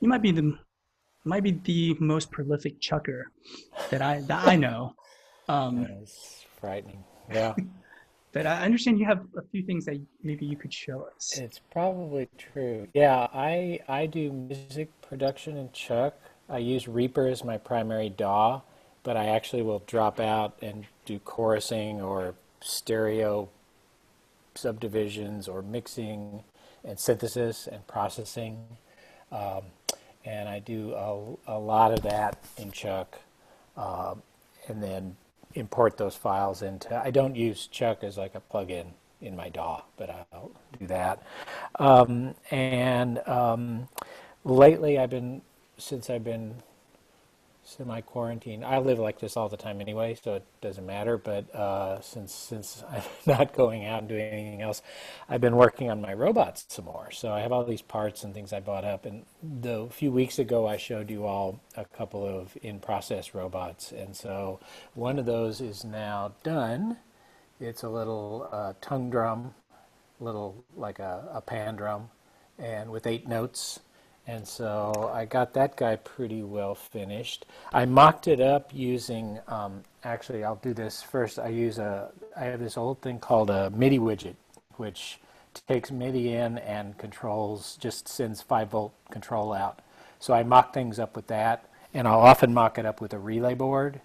might be the most prolific chucker that I know. It's frightening. Yeah. But I understand you have a few things that maybe you could show us. It's probably true. Yeah, I do music production in ChucK. I use Reaper as my primary DAW, but I actually will drop out and do chorusing or stereo subdivisions or mixing and synthesis and processing. And I do a lot of that in ChucK, and then import those files into. I don't use ChucK as like a plugin in my DAW, but I'll do that. Lately, since I've been semi-quarantined, I live like this all the time anyway, so it doesn't matter. But since I'm not going out and doing anything else, I've been working on my robots some more. So I have all these parts and things I bought up. And a few weeks ago, I showed you all a couple of in-process robots. And so one of those is now done. It's a little tongue drum, little like a pan drum, and with 8 notes. And so I got that guy pretty well finished. I mocked it up using, actually I'll do this first. I have this old thing called a MIDI widget, which takes MIDI in and controls, just sends 5-volt control out. So I mock things up with that, and I'll often mock it up with a relay board.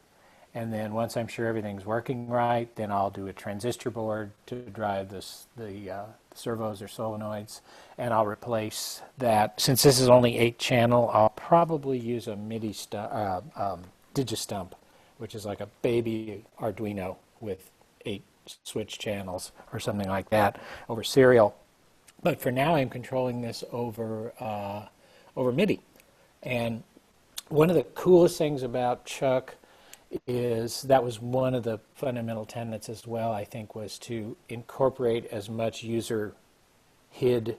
And then once I'm sure everything's working right, then I'll do a transistor board to drive the servos or solenoids, and I'll replace that. Since this is only 8-channel, I'll probably use a MIDI Digistump, which is like a baby Arduino with 8 switch channels or something like that over serial. But for now, I'm controlling this over MIDI. And one of the coolest things about ChucK is that was one of the fundamental tenets as well, I think, was to incorporate as much user HID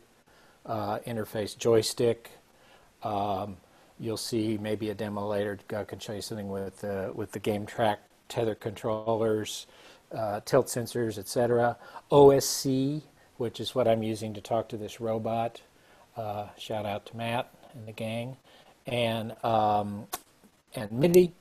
interface joystick. You'll see maybe a demo later. I can show you something with the game track tether controllers, tilt sensors, etc. OSC, which is what I'm using to talk to this robot. Shout out to Matt and the gang, and MIDI.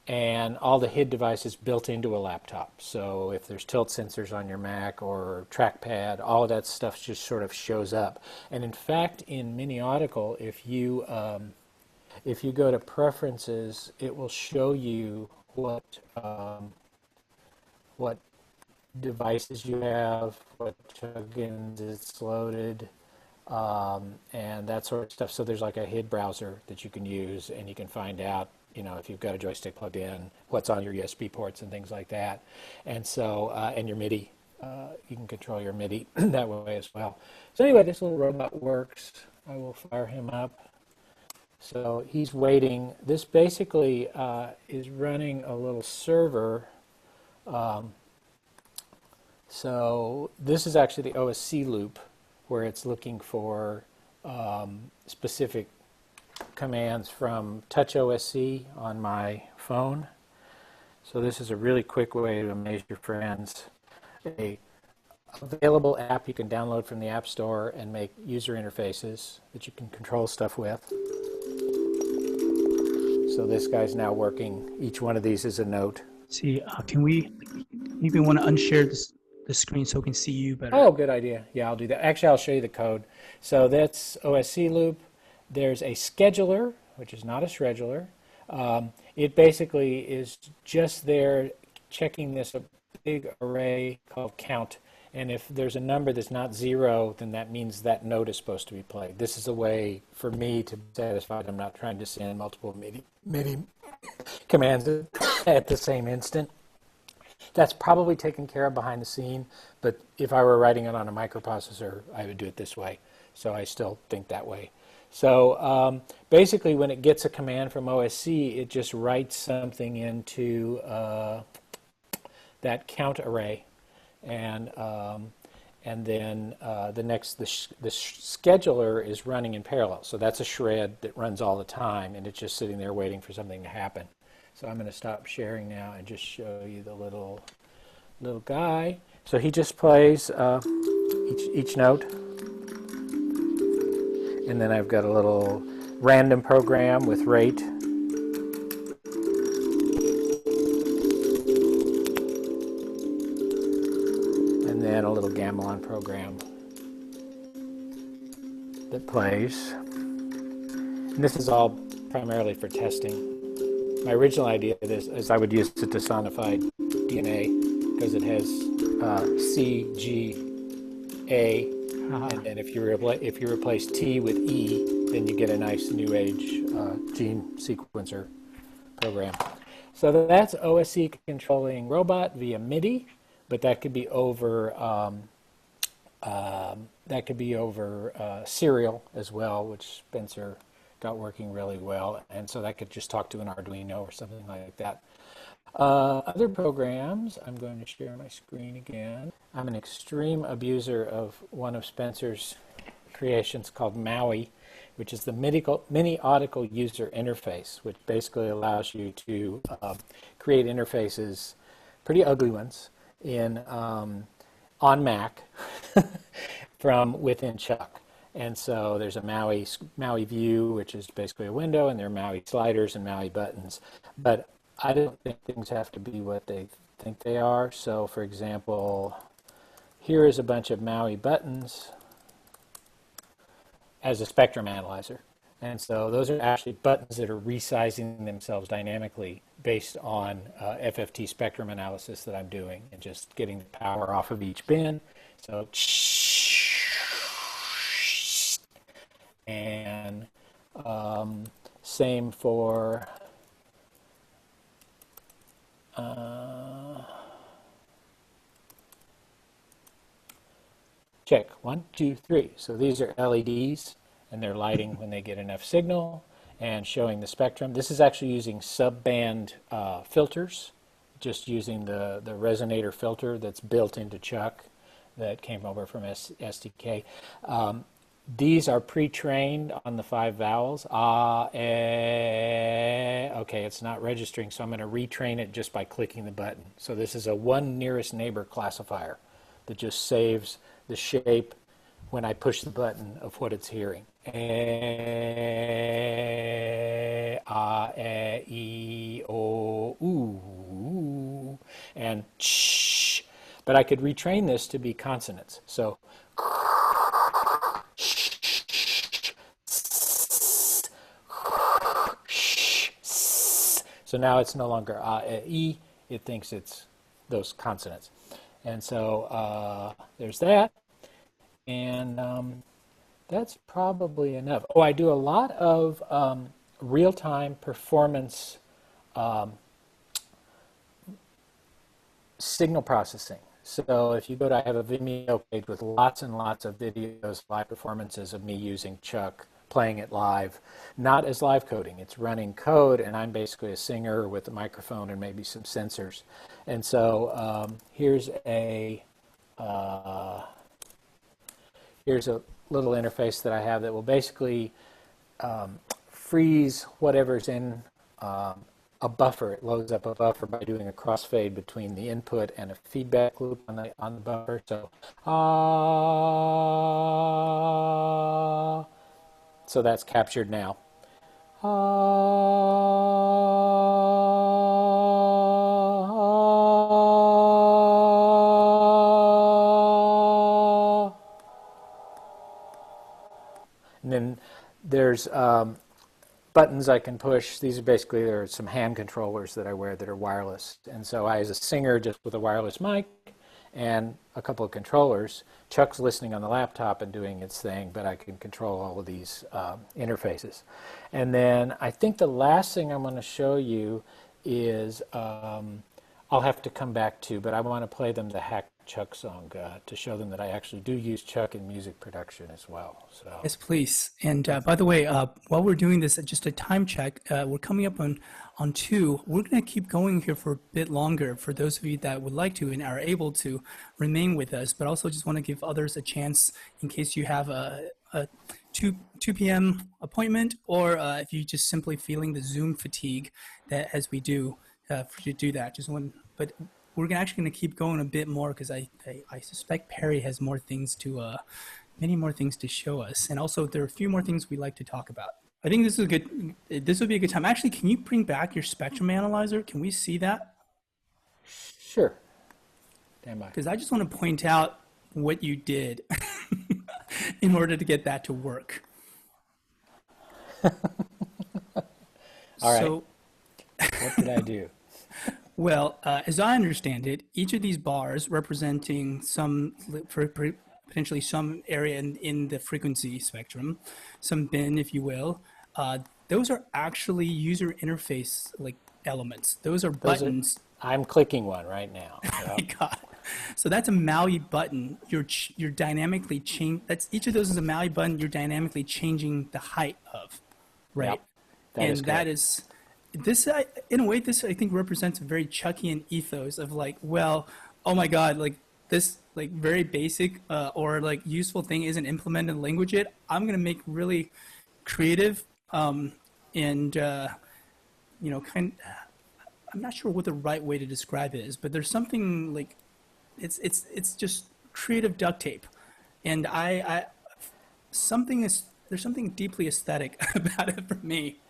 And all the HID devices built into a laptop. So if there's tilt sensors on your Mac or trackpad, all of that stuff just sort of shows up. And in fact, in Miniautical, if you go to Preferences, it will show you what devices you have, what plugins it's loaded, and that sort of stuff. So there's like a HID browser that you can use, and you can find out, if you've got a joystick plugged in, what's on your USB ports and things like that. And so, and your MIDI you can control your MIDI that way as well. So anyway, this little robot works. I will fire him up. So he's waiting. This basically is running a little server. So this is actually the OSC loop where it's looking for specific commands from Touch OSC on my phone. So this is a really quick way to amaze your friends. A available app you can download from the App Store and make user interfaces that you can control stuff with. So this guy's now working. Each one of these is a note. See, can we maybe want to unshare the screen so we can see you better? Oh, good idea. Yeah, I'll do that. Actually, I'll show you the code. So that's OSC loop. There's a scheduler, which is not a scheduler. It basically is just there checking this big array called count. And if there's a number that's not 0, then that means that note is supposed to be played. This is a way for me to be satisfied I'm not trying to send multiple MIDI commands at the same instant. That's probably taken care of behind the scene, but if I were writing it on a microprocessor, I would do it this way. So I still think that way. So basically, when it gets a command from OSC, it just writes something into that count array, and then the scheduler is running in parallel. So that's a shred that runs all the time, and it's just sitting there waiting for something to happen. So I'm going to stop sharing now and just show you the little guy. So he just plays each note. And then I've got a little random program with rate. And then a little gamelan program that plays. And this is all primarily for testing. My original idea is I would use it to sonify DNA because it has C, G, A, and then if you replace T with E, then you get a nice new age gene sequencer program. So that's OSC controlling robot via MIDI, but that could be over serial as well, which Spencer got working really well, and so that could just talk to an Arduino or something like that. Other programs, I'm going to share my screen again. I'm an extreme abuser of one of Spencer's creations called MAUI, which is the Mini-Autical User Interface, which basically allows you to create interfaces, pretty ugly ones, on Mac from within ChucK. And so there's a MAUI view, which is basically a window, and there are MAUI sliders and MAUI buttons. But I don't think things have to be what they think they are. So for example, here is a bunch of MAUI buttons as a spectrum analyzer. And so those are actually buttons that are resizing themselves dynamically based on FFT spectrum analysis that I'm doing and just getting the power off of each bin. So and same for check 1, 2, 3. So these are LEDs, and they're lighting when they get enough signal and showing the spectrum. This is actually using sub-band filters, just using the resonator filter that's built into ChucK that came over from SDK. These are pre-trained on the 5 vowels. Okay, it's not registering, so I'm going to retrain it just by clicking the button. So this is a one nearest neighbor classifier that just saves the shape when I push the button of what it's hearing. And sh. But I could retrain this to be consonants. So now it's no longer e, it thinks it's those consonants. And so there's that. And that's probably enough. Oh, I do a lot of real-time performance signal processing. So if you go to, I have a Vimeo page with lots and lots of videos, live performances of me using ChucK, playing it live, not as live coding. It's running code, and I'm basically a singer with a microphone and maybe some sensors. And so here's a little interface that I have that will basically freeze whatever's in a buffer. It loads up a buffer by doing a crossfade between the input and a feedback loop on the buffer. So that's captured now. And then there's buttons I can push. These are basically, there are some hand controllers that I wear that are wireless. And so I, as a singer, just with a wireless mic and a couple of controllers, ChucK's listening on the laptop and doing its thing, but I can control all of these interfaces. And then I think the last thing I'm going to show you is, I'll have to come back to, but I want to play them the Hack ChucK song to show them that I actually do use ChucK in music production as well. So. Yes, please. And by the way, while we're doing this, just a time check, we're coming up on 2. We're going to keep going here for a bit longer for those of you that would like to and are able to remain with us, but also just want to give others a chance in case you have a 2 p.m. appointment, or if you just simply feeling the Zoom fatigue that as we do, for you to do that. But we're actually going to keep going a bit more because I suspect Perry has more things to, many more things to show us. And also there are a few more things we'd like to talk about. I think this would be a good time. Actually, can you bring back your spectrum analyzer? Can we see that? Sure. Stand by. Because I just want to point out what you did in order to get that to work. All right. So, what did I do? Well, as I understand it, each of these bars representing potentially some area in the frequency spectrum, some bin, if you will, those are actually user interface like elements. Those are buttons. I'm clicking one right now. Oh my God. So that's a MAUI button. You're dynamically each of those is a MAUI button. You're dynamically changing the height of, right? Yep. That is this, in a way, this I think represents a very ChucKian ethos of like, well, oh my God, like this like very basic or like useful thing isn't implemented in language yet. I'm gonna make really creative and I'm not sure what the right way to describe it is, but there's something like it's just creative duct tape, and there's something deeply aesthetic about it for me.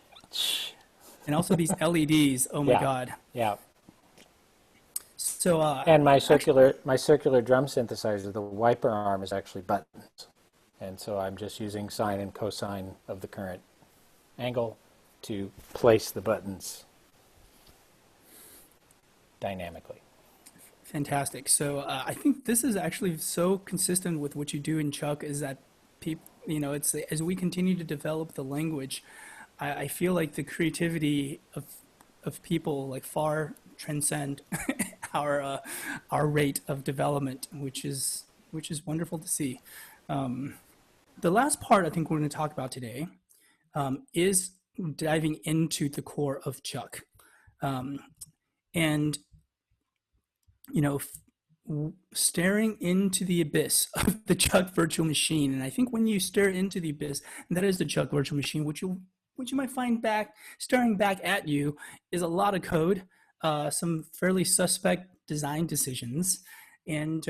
And also these LEDs. Oh my God. Yeah. So and my circular drum synthesizer, the wiper arm is actually buttons, and so I'm just using sine and cosine of the current angle to place the buttons dynamically. Fantastic. So I think this is actually so consistent with what you do in ChucK, is that people, it's as we continue to develop the language, I feel like the creativity of people like far transcend our rate of development, which is wonderful to see. The last part I think we're going to talk about today is diving into the core of ChucK, and staring into the abyss of the ChucK virtual machine. And I think when you stare into the abyss, and that is the ChucK virtual machine, which you might find staring back at you is a lot of code, some fairly suspect design decisions, and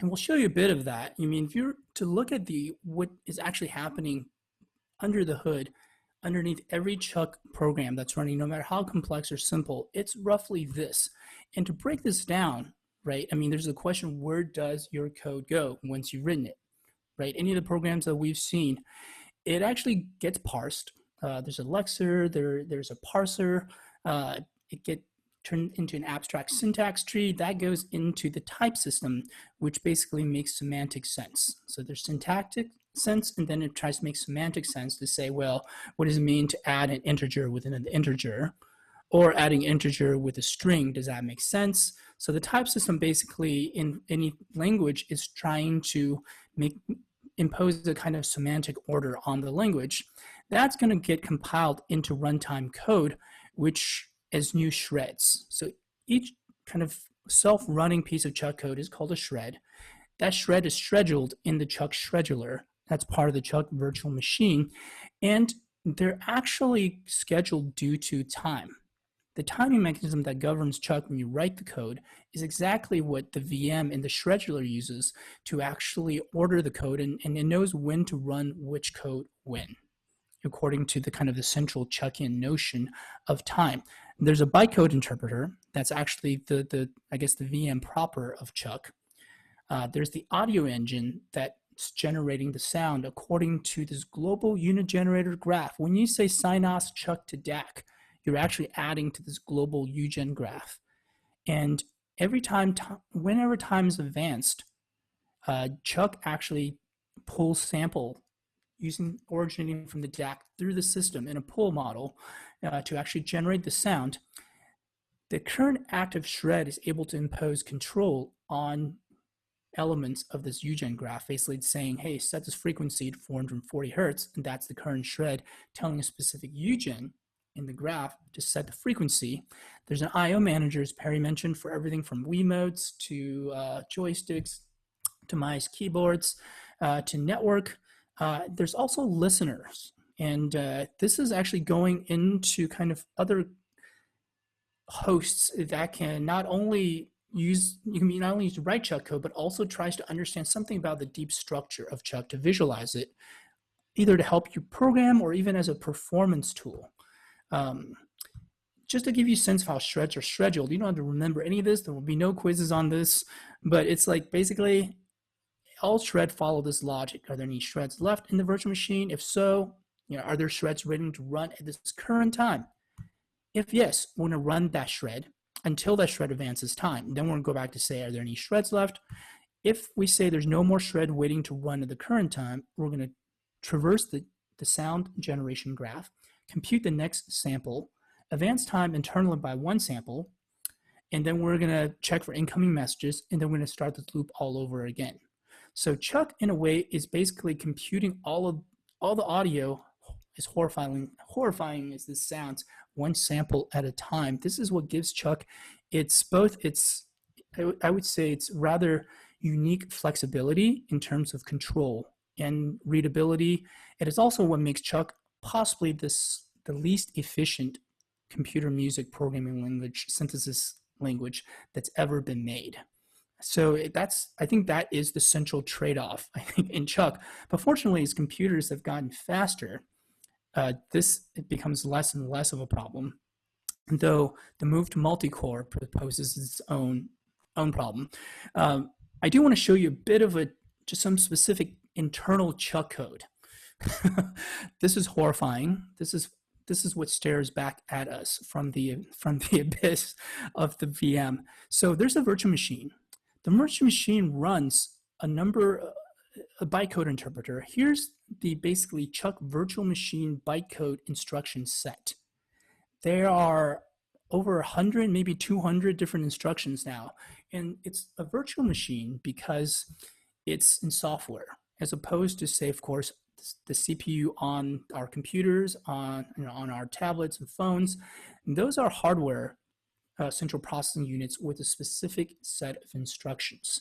we'll show you a bit of that. I mean, if you're to look at what is actually happening under the hood, underneath every ChucK program that's running, no matter how complex or simple, it's roughly this. And to break this down, right, I mean, there's the question, where does your code go once you've written it, right? Any of the programs that we've seen, it actually gets parsed. There's a lexer, there's a parser. It gets turned into an abstract syntax tree that goes into the type system, which basically makes semantic sense. So there's syntactic sense, and then it tries to make semantic sense to say, well, what does it mean to add an integer within an integer? or adding integer with a string. Does that make sense? So the type system basically in any language is trying to impose a kind of semantic order on the language. That's going to get compiled into runtime code, which is new shreds. So each kind of self-running piece of ChucK code is called a shred. That shred is scheduled in the ChucK scheduler. That's part of the ChucK virtual machine. And they're actually scheduled due to time. The timing mechanism that governs ChucK when you write the code is exactly what the VM in the scheduler uses to actually order the code, and it knows when to run which code when, according to the kind of the central ChucKian notion of time. There's a bytecode interpreter that's actually I guess the VM proper of ChucK. There's the audio engine that's generating the sound according to this global unit generator graph. When you say Synos ChucK to DAC, you're actually adding to this global UGen graph. And every time, whenever time is advanced, ChucK actually pulls sample originating from the DAC through the system in a pull model to actually generate the sound. The current active shred is able to impose control on elements of this UGen graph, basically saying, hey, set this frequency to 440 hertz, and that's the current shred telling a specific UGen in the graph to set the frequency. There's an I/O manager, as Perry mentioned, for everything from Wiimotes to joysticks to mice, keyboards, to network. There's also listeners, and this is actually going into kind of other hosts that can not only use to write ChucK code, but also tries to understand something about the deep structure of ChucK to visualize it, either to help you program or even as a performance tool. Just to give you a sense of how shreds are scheduled, you don't have to remember any of this. There will be no quizzes on this, but it's like basically all shred follow this logic. Are there any shreds left in the virtual machine? If so, are there shreds ready to run at this current time? If yes, we're going to run that shred until that shred advances time. Then we're going to go back to say, are there any shreds left? If we say there's no more shred waiting to run at the current time, we're going to traverse the sound generation graph, compute the next sample, advance time internally by one sample, and then we're going to check for incoming messages, and then we're going to start the loop all over again. So ChucK, in a way, is basically computing all the audio, as horrifying as this sounds, one sample at a time. This is what gives ChucK I would say it's rather unique flexibility in terms of control and readability. It is also what makes ChucK possibly the least efficient computer music programming language, synthesis language that's ever been made. So I think that is the central trade-off, I think, in ChucK. But fortunately, as computers have gotten faster, it becomes less and less of a problem, though the move to multi-core poses its own problem. I do want to show you a bit of just some specific internal ChucK code. This is horrifying. This is what stares back at us from the abyss of the VM. So there's a virtual machine. The virtual machine runs a bytecode interpreter. Here's the basically ChucK virtual machine bytecode instruction set. There are over 100, maybe 200 different instructions now. And it's a virtual machine because it's in software, as opposed to, say, of course, the CPU on our computers, on our tablets and phones. And those are hardware central processing units with a specific set of instructions.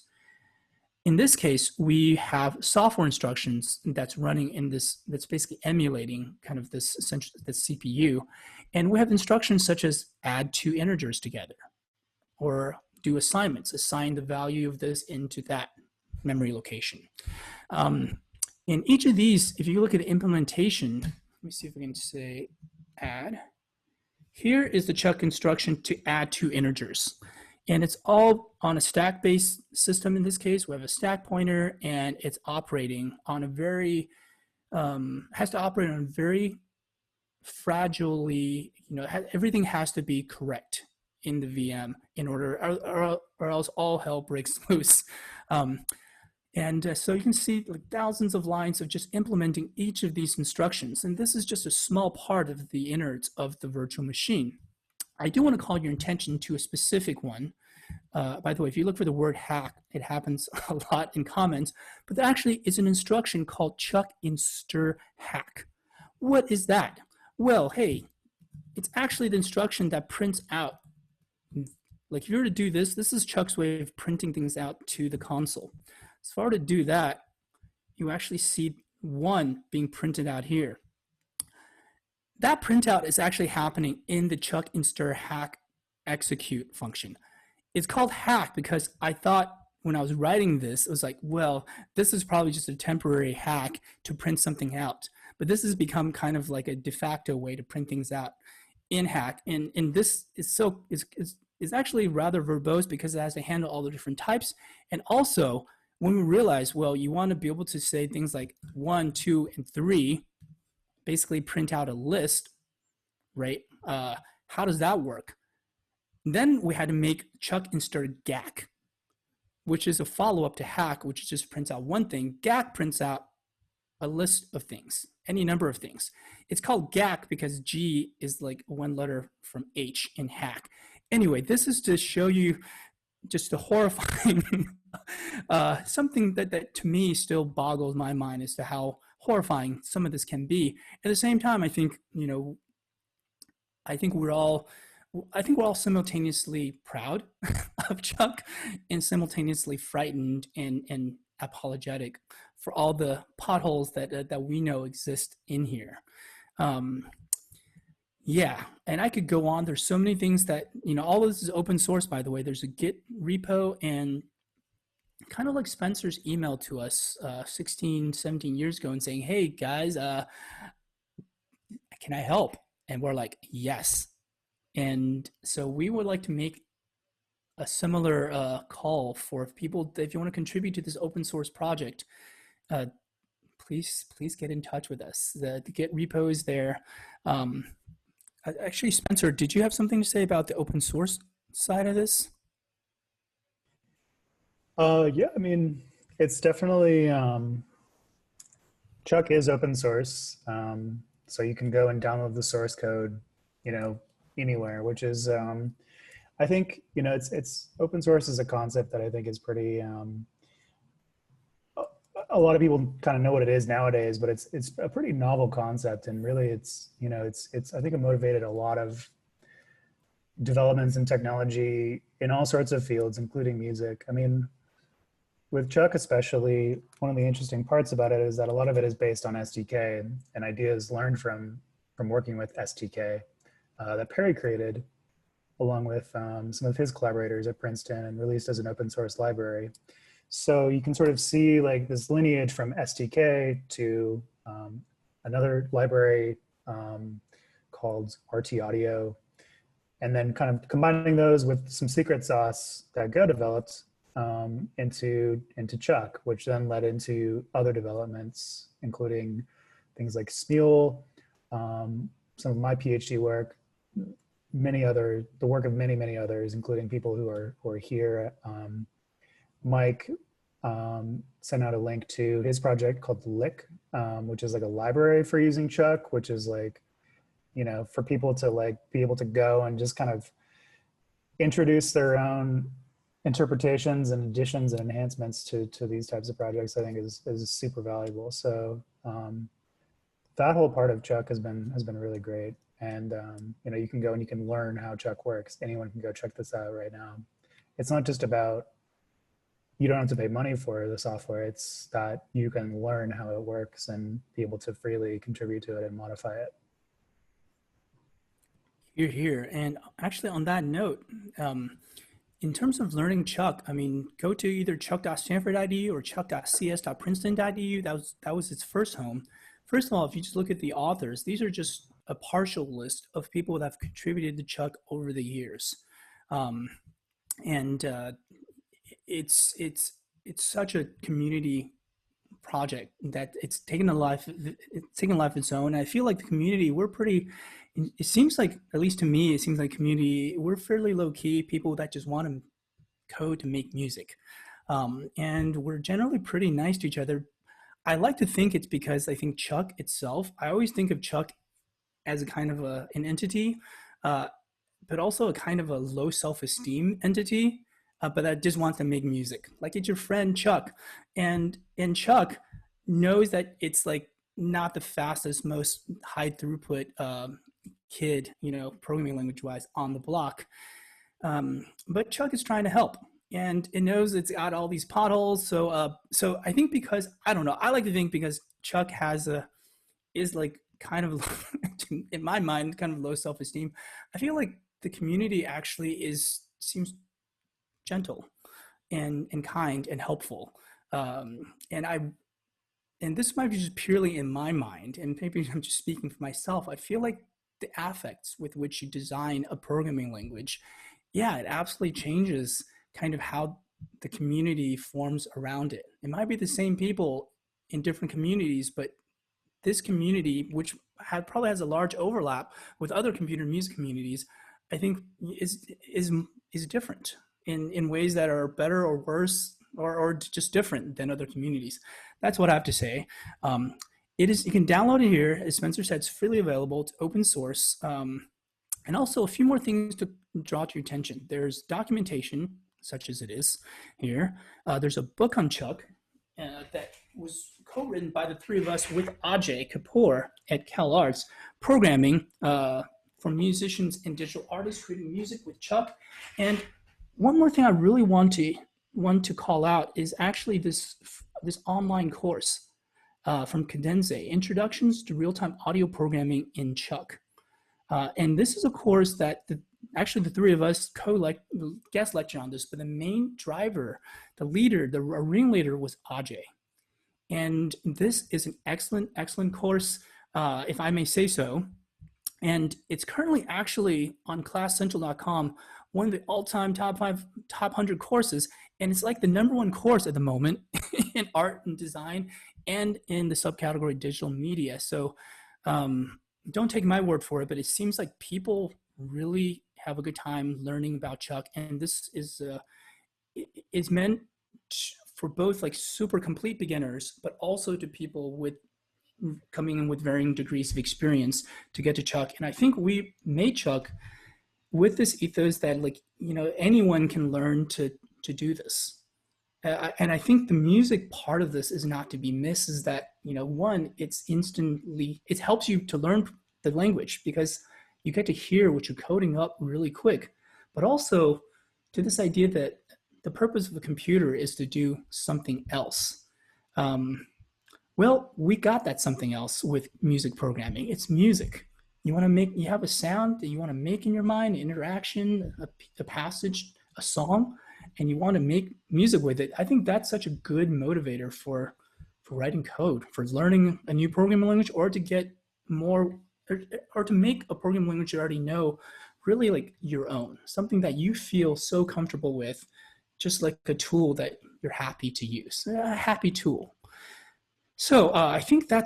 In this case, we have software instructions that's running in that's basically emulating kind of this CPU. And we have instructions such as add two integers together, or do assignments, assign the value of this into that memory location. In each of these, if you look at the implementation, let me see if we can say add. Here is the ChucK instruction to add two integers. And it's all on a stack-based system in this case. We have a stack pointer, and it's operating on has to operate on very fragilely, everything has to be correct in the VM in order, or else all hell breaks loose. So you can see like thousands of lines of just implementing each of these instructions. And this is just a small part of the innards of the virtual machine. I do want to call your attention to a specific one. By the way, if you look for the word hack, it happens a lot in comments, but there actually is an instruction called ChucK instir hack. What is that? Well, hey, it's actually the instruction that prints out. Like if you were to do this, this is ChucK's way of printing things out to the console. So if I were to do that, you actually see one being printed out here. That printout is actually happening in the ChucK instir hack execute function. It's called hack because I thought when I was writing this, it was like, well, this is probably just a temporary hack to print something out. But this has become kind of like a de facto way to print things out in hack. And this is actually rather verbose because it has to handle all the different types. And also, when we realize, well, you want to be able to say things like 1, 2, and 3, basically print out a list, right? How does that work? Then we had to make ChucK instir GAC, which is a follow-up to hack, which just prints out one thing. GAC prints out a list of things, any number of things. It's called GAC because G is like one letter from H in hack. Anyway, this is to show you just the horrifying, something that to me still boggles my mind as to how horrifying some of this can be. At the same time, I think, I think we're all simultaneously proud of ChucK and simultaneously frightened and apologetic for all the potholes that we know exist in here. Yeah, and I could go on. There's so many things that, all of this is open source, by the way. There's a Git repo, and kind of like Spencer's email to us 16, 17 years ago and saying, hey guys, can I help? And we're like, yes. And so we would like to make a similar call for people that if you want to contribute to this open source project, please get in touch with us. The Git repo is there. Actually, Spencer, did you have something to say about the open source side of this? Yeah, I mean, it's definitely, ChucK is open source. So you can go and download the source code, anywhere, which is, I think, it's open source is a concept that I think is pretty, a lot of people kind of know what it is nowadays, but it's a pretty novel concept. And really it's, I think it motivated a lot of developments in technology in all sorts of fields, including music. I mean, with ChucK especially, one of the interesting parts about it is that a lot of it is based on SDK and ideas learned from working with SDK that Perry created along with some of his collaborators at Princeton and released as an open source library. So you can sort of see like this lineage from SDK to another library called RT Audio, and then kind of combining those with some secret sauce that Go developed into ChucK, which then led into other developments, including things like Smule, some of my PhD work, the work of many others, including people who are here. Mike sent out a link to his project called Lick, which is like a library for using ChucK, which is like, for people to like be able to go and just kind of introduce their own interpretations and additions and enhancements to these types of projects. I think is super valuable. So that whole part of ChucK has been really great. And you can go and you can learn how ChucK works. Anyone can go check this out right now. It's not just about, you don't have to pay money for the software. It's that you can learn how it works and be able to freely contribute to it and modify it. You're here. And actually on that note, in terms of learning ChucK, I mean, go to either chuck.stanford.edu or chuck.cs.princeton.edu. That was its first home. First of all, if you just look at the authors, these are just a partial list of people that have contributed to ChucK over the years. It's such a community project that it's taken a life of its own. I feel like the community, it seems like, at least to me, it seems like community, we're fairly low key people that just want to code to make music. And we're generally pretty nice to each other. I like to think it's because I think ChucK itself, I always think of ChucK as a kind of an entity, but also a kind of a low self-esteem entity, but that just wants to make music. Like it's your friend ChucK, and ChucK knows that it's like not the fastest, most high throughput kid, programming language wise on the block. But ChucK is trying to help, and it knows it's got all these potholes. So I think because, I don't know, I like to think because ChucK is like kind of, in my mind, kind of low self-esteem. I feel like the community actually seems gentle and kind and helpful. And this might be just purely in my mind, and maybe I'm just speaking for myself. I feel like the affects with which you design a programming language, yeah, it absolutely changes kind of how the community forms around it. It might be the same people in different communities, but this community, which probably has a large overlap with other computer music communities, I think is different in ways that are better or worse, or just different than other communities. That's what I have to say. You can download it here. As Spencer said, it's freely available. It's open source. And also a few more things to draw to your attention. There's documentation, such as it is here. There's a book on ChucK that was co-written by the three of us with Ajay Kapoor at CalArts, programming for musicians and digital artists creating music with ChucK. And one more thing I really want to call out is actually this online course from Concurrency, Introductions to Real-Time Audio Programming in ChucK. And this is a course that actually the three of us guest lecture on this, but the main driver, the ringleader was Ajay. And this is an excellent course, if I may say so. And it's currently actually on ClassCentral.com, one of the all-time top 100 courses. And it's like the #1 course at the moment in art and design and in the subcategory digital media. So don't take my word for it, but it seems like people really have a good time learning about ChucK. And this is meant for both like super complete beginners, but also to people coming in with varying degrees of experience to get to ChucK. And I think we made ChucK with this ethos that anyone can learn to do this. And I think the music part of this is not to be missed, is that, one, it helps you to learn the language because you get to hear what you're coding up really quick, but also to this idea that the purpose of a computer is to do something else. Well, we got that something else with music programming. It's music. You have a sound that you want to make in your mind, an interaction, a passage, a song, and you want to make music with it. I think that's such a good motivator for writing code, for learning a new programming language, or to get more, or to make a programming language you already know really like your own, something that you feel so comfortable with, just like a tool that you're happy to use, a happy tool. So I think we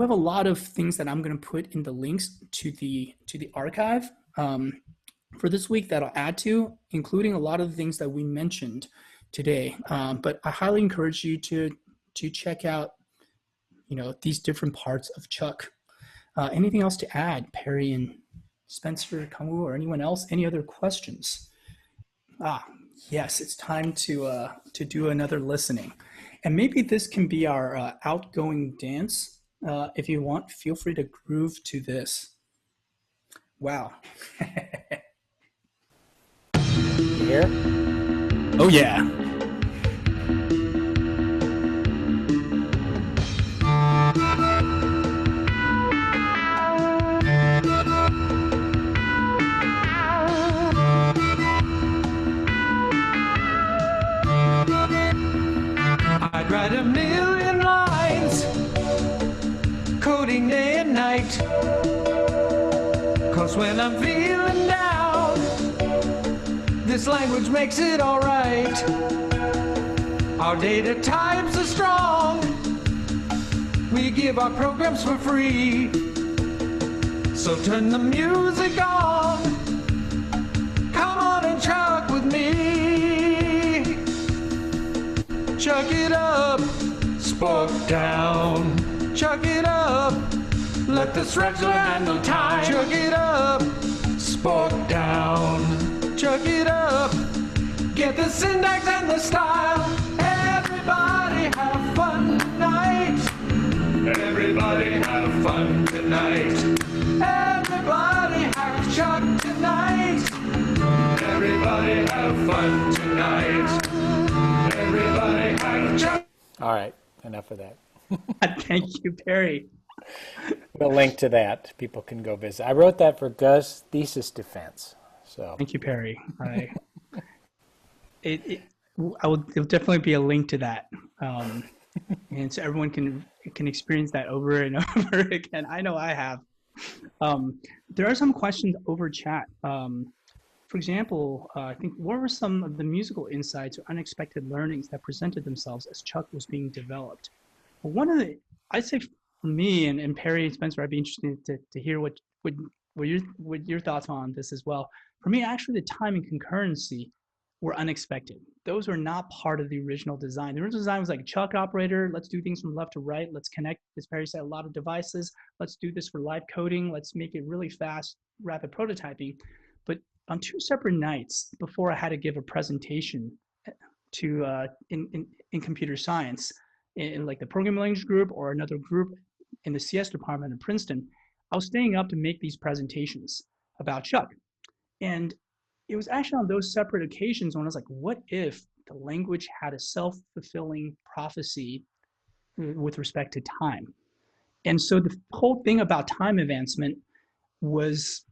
have a lot of things that I'm going to put in the links to the archive for this week that I'll add to, including a lot of the things that we mentioned today. But I highly encourage you to check out, these different parts of ChucK. Anything else to add, Perry and Spencer, Kamu, or anyone else? Any other questions? Yes, it's time to do another listening. And maybe this can be our outgoing dance. If you want, feel free to groove to this. Wow. Here? Oh, yeah. I'd write 1,000,000 lines, coding day and night. 'Cause when I'm feeling down, this language makes it alright. Our data types are strong, we give our programs for free. So turn the music on, come on and ChucK with me. ChucK it up, spoke down. ChucK it up, let the threads handle time. ChucK it up, spoke down. Chuck it up, get the syntax and the style. Everybody have fun tonight. Everybody have fun tonight. Everybody have ChucK tonight. Everybody have fun tonight. Everybody have ChucK. All right, enough of that. Thank you, Perry. We'll link to that. People can go visit. I wrote that for Gus' thesis defense. So Thank you, Perry. It'll definitely be a link to that, and so everyone can experience that over and over again. I know I have. There are some questions over chat. For example, I think what were some of the musical insights or unexpected learnings that presented themselves as ChucK was being developed? Well, one of the, I'd say for me and Perry and Spencer, I'd be interested to hear what your thoughts on this as well. For me, actually, the time and concurrency were unexpected. Those were not part of the original design. The original design was like a ChucK operator. Let's do things from left to right. Let's connect, as Perry said, a lot of devices. Let's do this for live coding. Let's make it really fast, rapid prototyping. But on two separate nights before I had to give a presentation to in computer science, in like the programming language group or another group in the CS department in Princeton, I was staying up to make these presentations about ChucK. And it was actually on those separate occasions when I was like, what if the language had a self-fulfilling prophecy with respect to time? And so the whole thing about time advancement was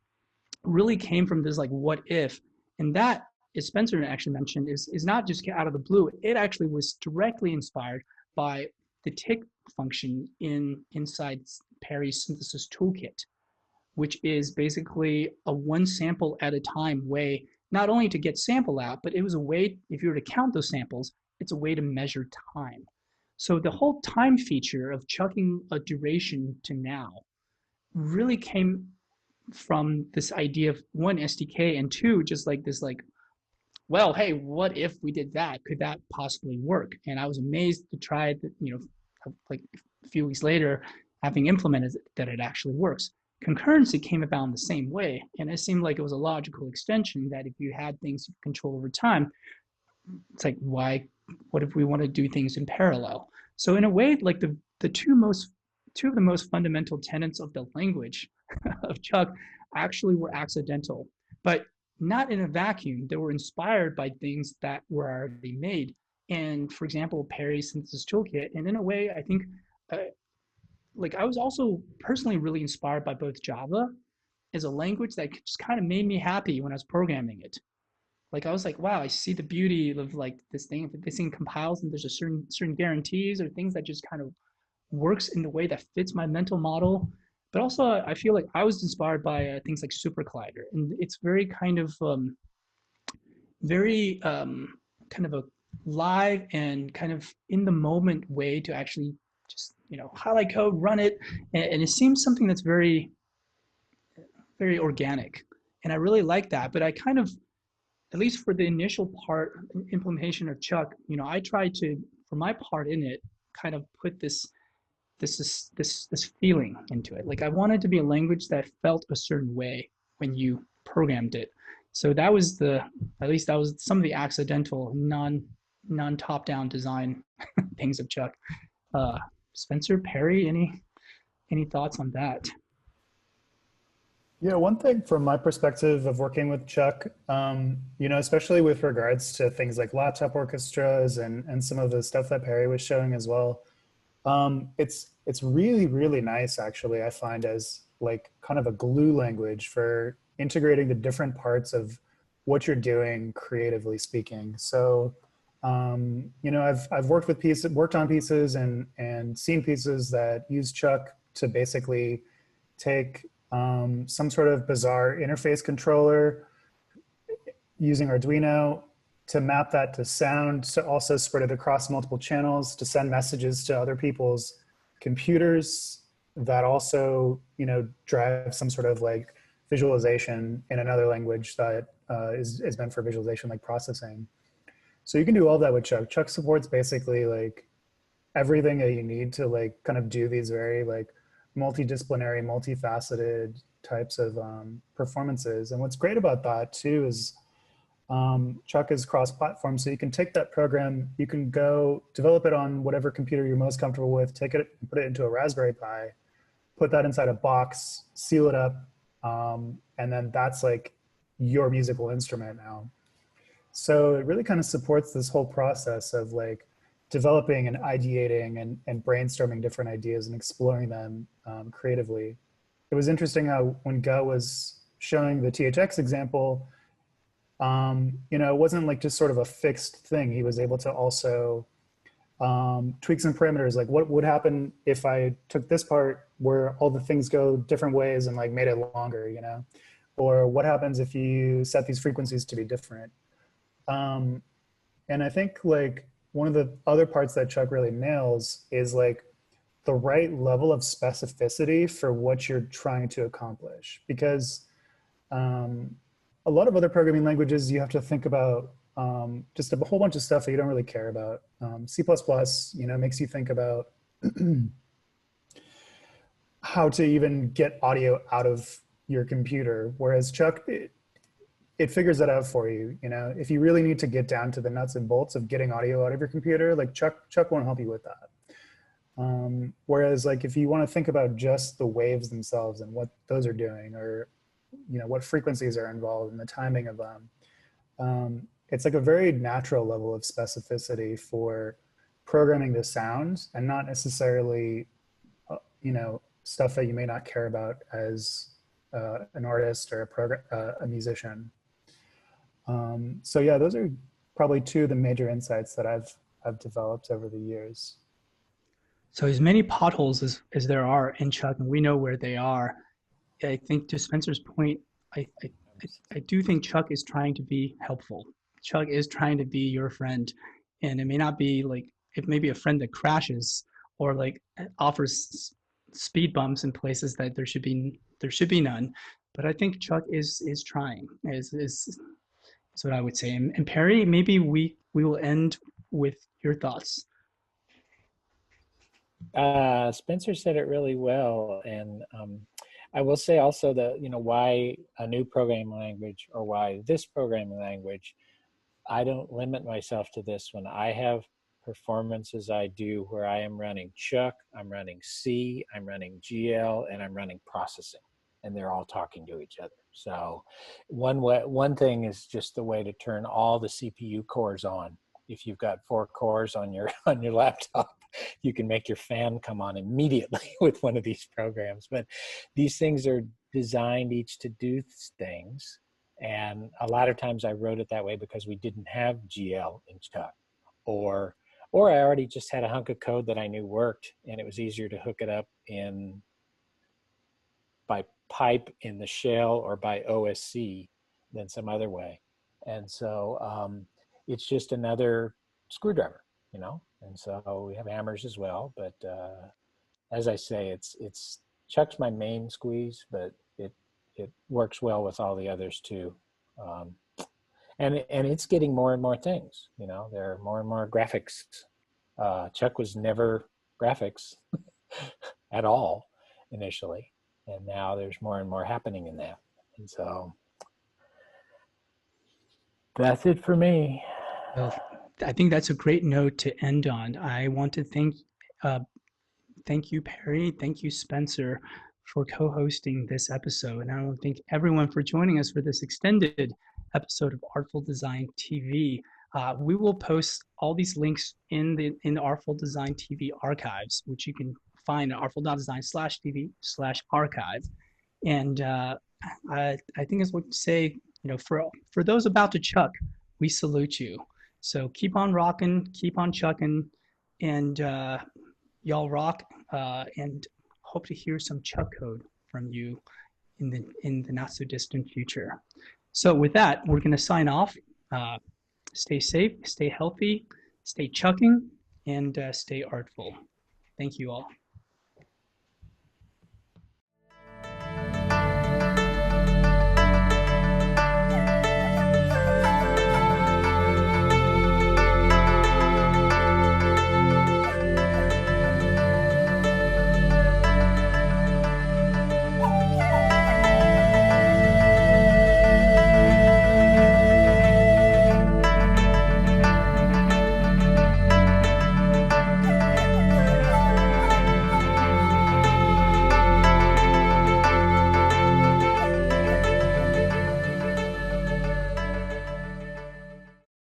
really came from this like, what if? And that, as Spencer actually mentioned, is not just out of the blue. It actually was directly inspired by the tick function inside Perry's synthesis toolkit, which is basically a one sample at a time way, not only to get sample out, but it was a way, if you were to count those samples, it's a way to measure time. So the whole time feature of chucking a duration to now really came from this idea of one, SDK, and two, just like this, like, well, hey, what if we did that? Could that possibly work? And I was amazed to try it, like a few weeks later, having implemented it, that it actually works. Concurrency came about in the same way, and it seemed like it was a logical extension that if you had things to control over time, it's like, why? What if we want to do things in parallel? So in a way, like the two of the most fundamental tenets of the language of ChucK actually were accidental, but not in a vacuum. They were inspired by things that were already made. And for example, Perry's synthesis toolkit. And in a way, I think, like I was also personally really inspired by both Java as a language that just kind of made me happy when I was programming it. Like I was like, wow, I see the beauty of like this thing. If this thing compiles and there's a certain guarantees or things that just kind of works in the way that fits my mental model. But also, I feel like I was inspired by things like Super Collider, and it's very kind of kind of a live and kind of in the moment way to actually just highlight code, run it, and it seems something that's very, very organic, and I really like that. But I kind of, at least for the initial part implementation of ChucK, I tried to, for my part in it, kind of put this feeling into it. Like I wanted to be a language that felt a certain way when you programmed it. So that was at least that was some of the accidental non top-down design things of ChucK. Spencer, Perry, any thoughts on that? Yeah, one thing from my perspective of working with ChucK, especially with regards to things like laptop orchestras and some of the stuff that Perry was showing as well, it's really, really nice actually, I find, as like kind of a glue language for integrating the different parts of what you're doing creatively speaking. So, I've worked on pieces and seen pieces that use ChucK to basically take some sort of bizarre interface controller using Arduino to map that to sound, to also spread it across multiple channels, to send messages to other people's computers that also, drive some sort of like visualization in another language that is meant for visualization, like processing. So you can do all that with ChucK. ChucK supports basically like everything that you need to like kind of do these very like multidisciplinary, multifaceted types of performances. And what's great about that too is ChucK is cross-platform, so you can take that program, you can go develop it on whatever computer you're most comfortable with, take it and put it into a Raspberry Pi, put that inside a box, seal it up, and then that's like your musical instrument now. So it really kind of supports this whole process of like developing and ideating and brainstorming different ideas and exploring them creatively. It was interesting how when Go was showing the THX example, you know, it wasn't like just sort of a fixed thing. He was able to also tweak some parameters, like what would happen if I took this part where all the things go different ways and like made it longer, you know? Or what happens if you set these frequencies to be different? And I think like one of the other parts that ChucK really nails is like the right level of specificity for what you're trying to accomplish. Because a lot of other programming languages, you have to think about just a whole bunch of stuff that you don't really care about. C++, you know, makes you think about how to even get audio out of your computer, whereas ChucK, it figures that out for you. You know, if you really need to get down to the nuts and bolts of getting audio out of your computer, like ChucK won't help you with that. Whereas like if you want to think about just the waves themselves and what those are doing, or you know what frequencies are involved in the timing of them, it's like a very natural level of specificity for programming the sound, and not necessarily you know stuff that you may not care about as an artist or a musician. So yeah, those are probably two of the major insights that I've developed over the years. So as many potholes as there are in ChucK, and we know where they are, I think to Spencer's point, I do think ChucK is trying to be helpful. ChucK is trying to be your friend, and it may not be like, it may be a friend that crashes or like offers speed bumps in places that there should be none. But I think ChucK is trying, is what I would say. And Perry, maybe we will end with your thoughts. Spencer said it really well, and I will say also that, you know, why a new programming language or why this programming language, I don't limit myself to this one. I have performances I do where I am running ChucK, I'm running C, I'm running GL, and I'm running processing, and they're all talking to each other. So one thing is just the way to turn all the CPU cores on. If you've got 4 cores on your laptop, you can make your fan come on immediately with one of these programs. But these things are designed each to do things. And a lot of times I wrote it that way because we didn't have GL in ChucK, or I already just had a hunk of code that I knew worked, and it was easier to hook it up by pipe in the shell or by OSC than some other way. And so it's just another screwdriver, you know? And so we have hammers as well, but as I say, it's ChucK's my main squeeze, but it works well with all the others too. And it's getting more and more things, you know, there are more and more graphics. ChucK was never graphics at all initially, and now there's more and more happening in that. And so that's it for me. Well, I think that's a great note to end on. I want to thank you, Perry. Thank you, Spencer, for co-hosting this episode. And I want to thank everyone for joining us for this extended episode of Artful Design TV. We will post all these links in the Artful Design TV archives, which you can find at artful.design/TV/archive. And I think it's what to say, you know, for those about to ChucK, we salute you. So keep on rocking, keep on chucking, and y'all rock, and hope to hear some ChucK code from you in the not so distant future. So with that, we're going to sign off. Stay safe, stay healthy, stay chucking, and stay artful. Thank you all.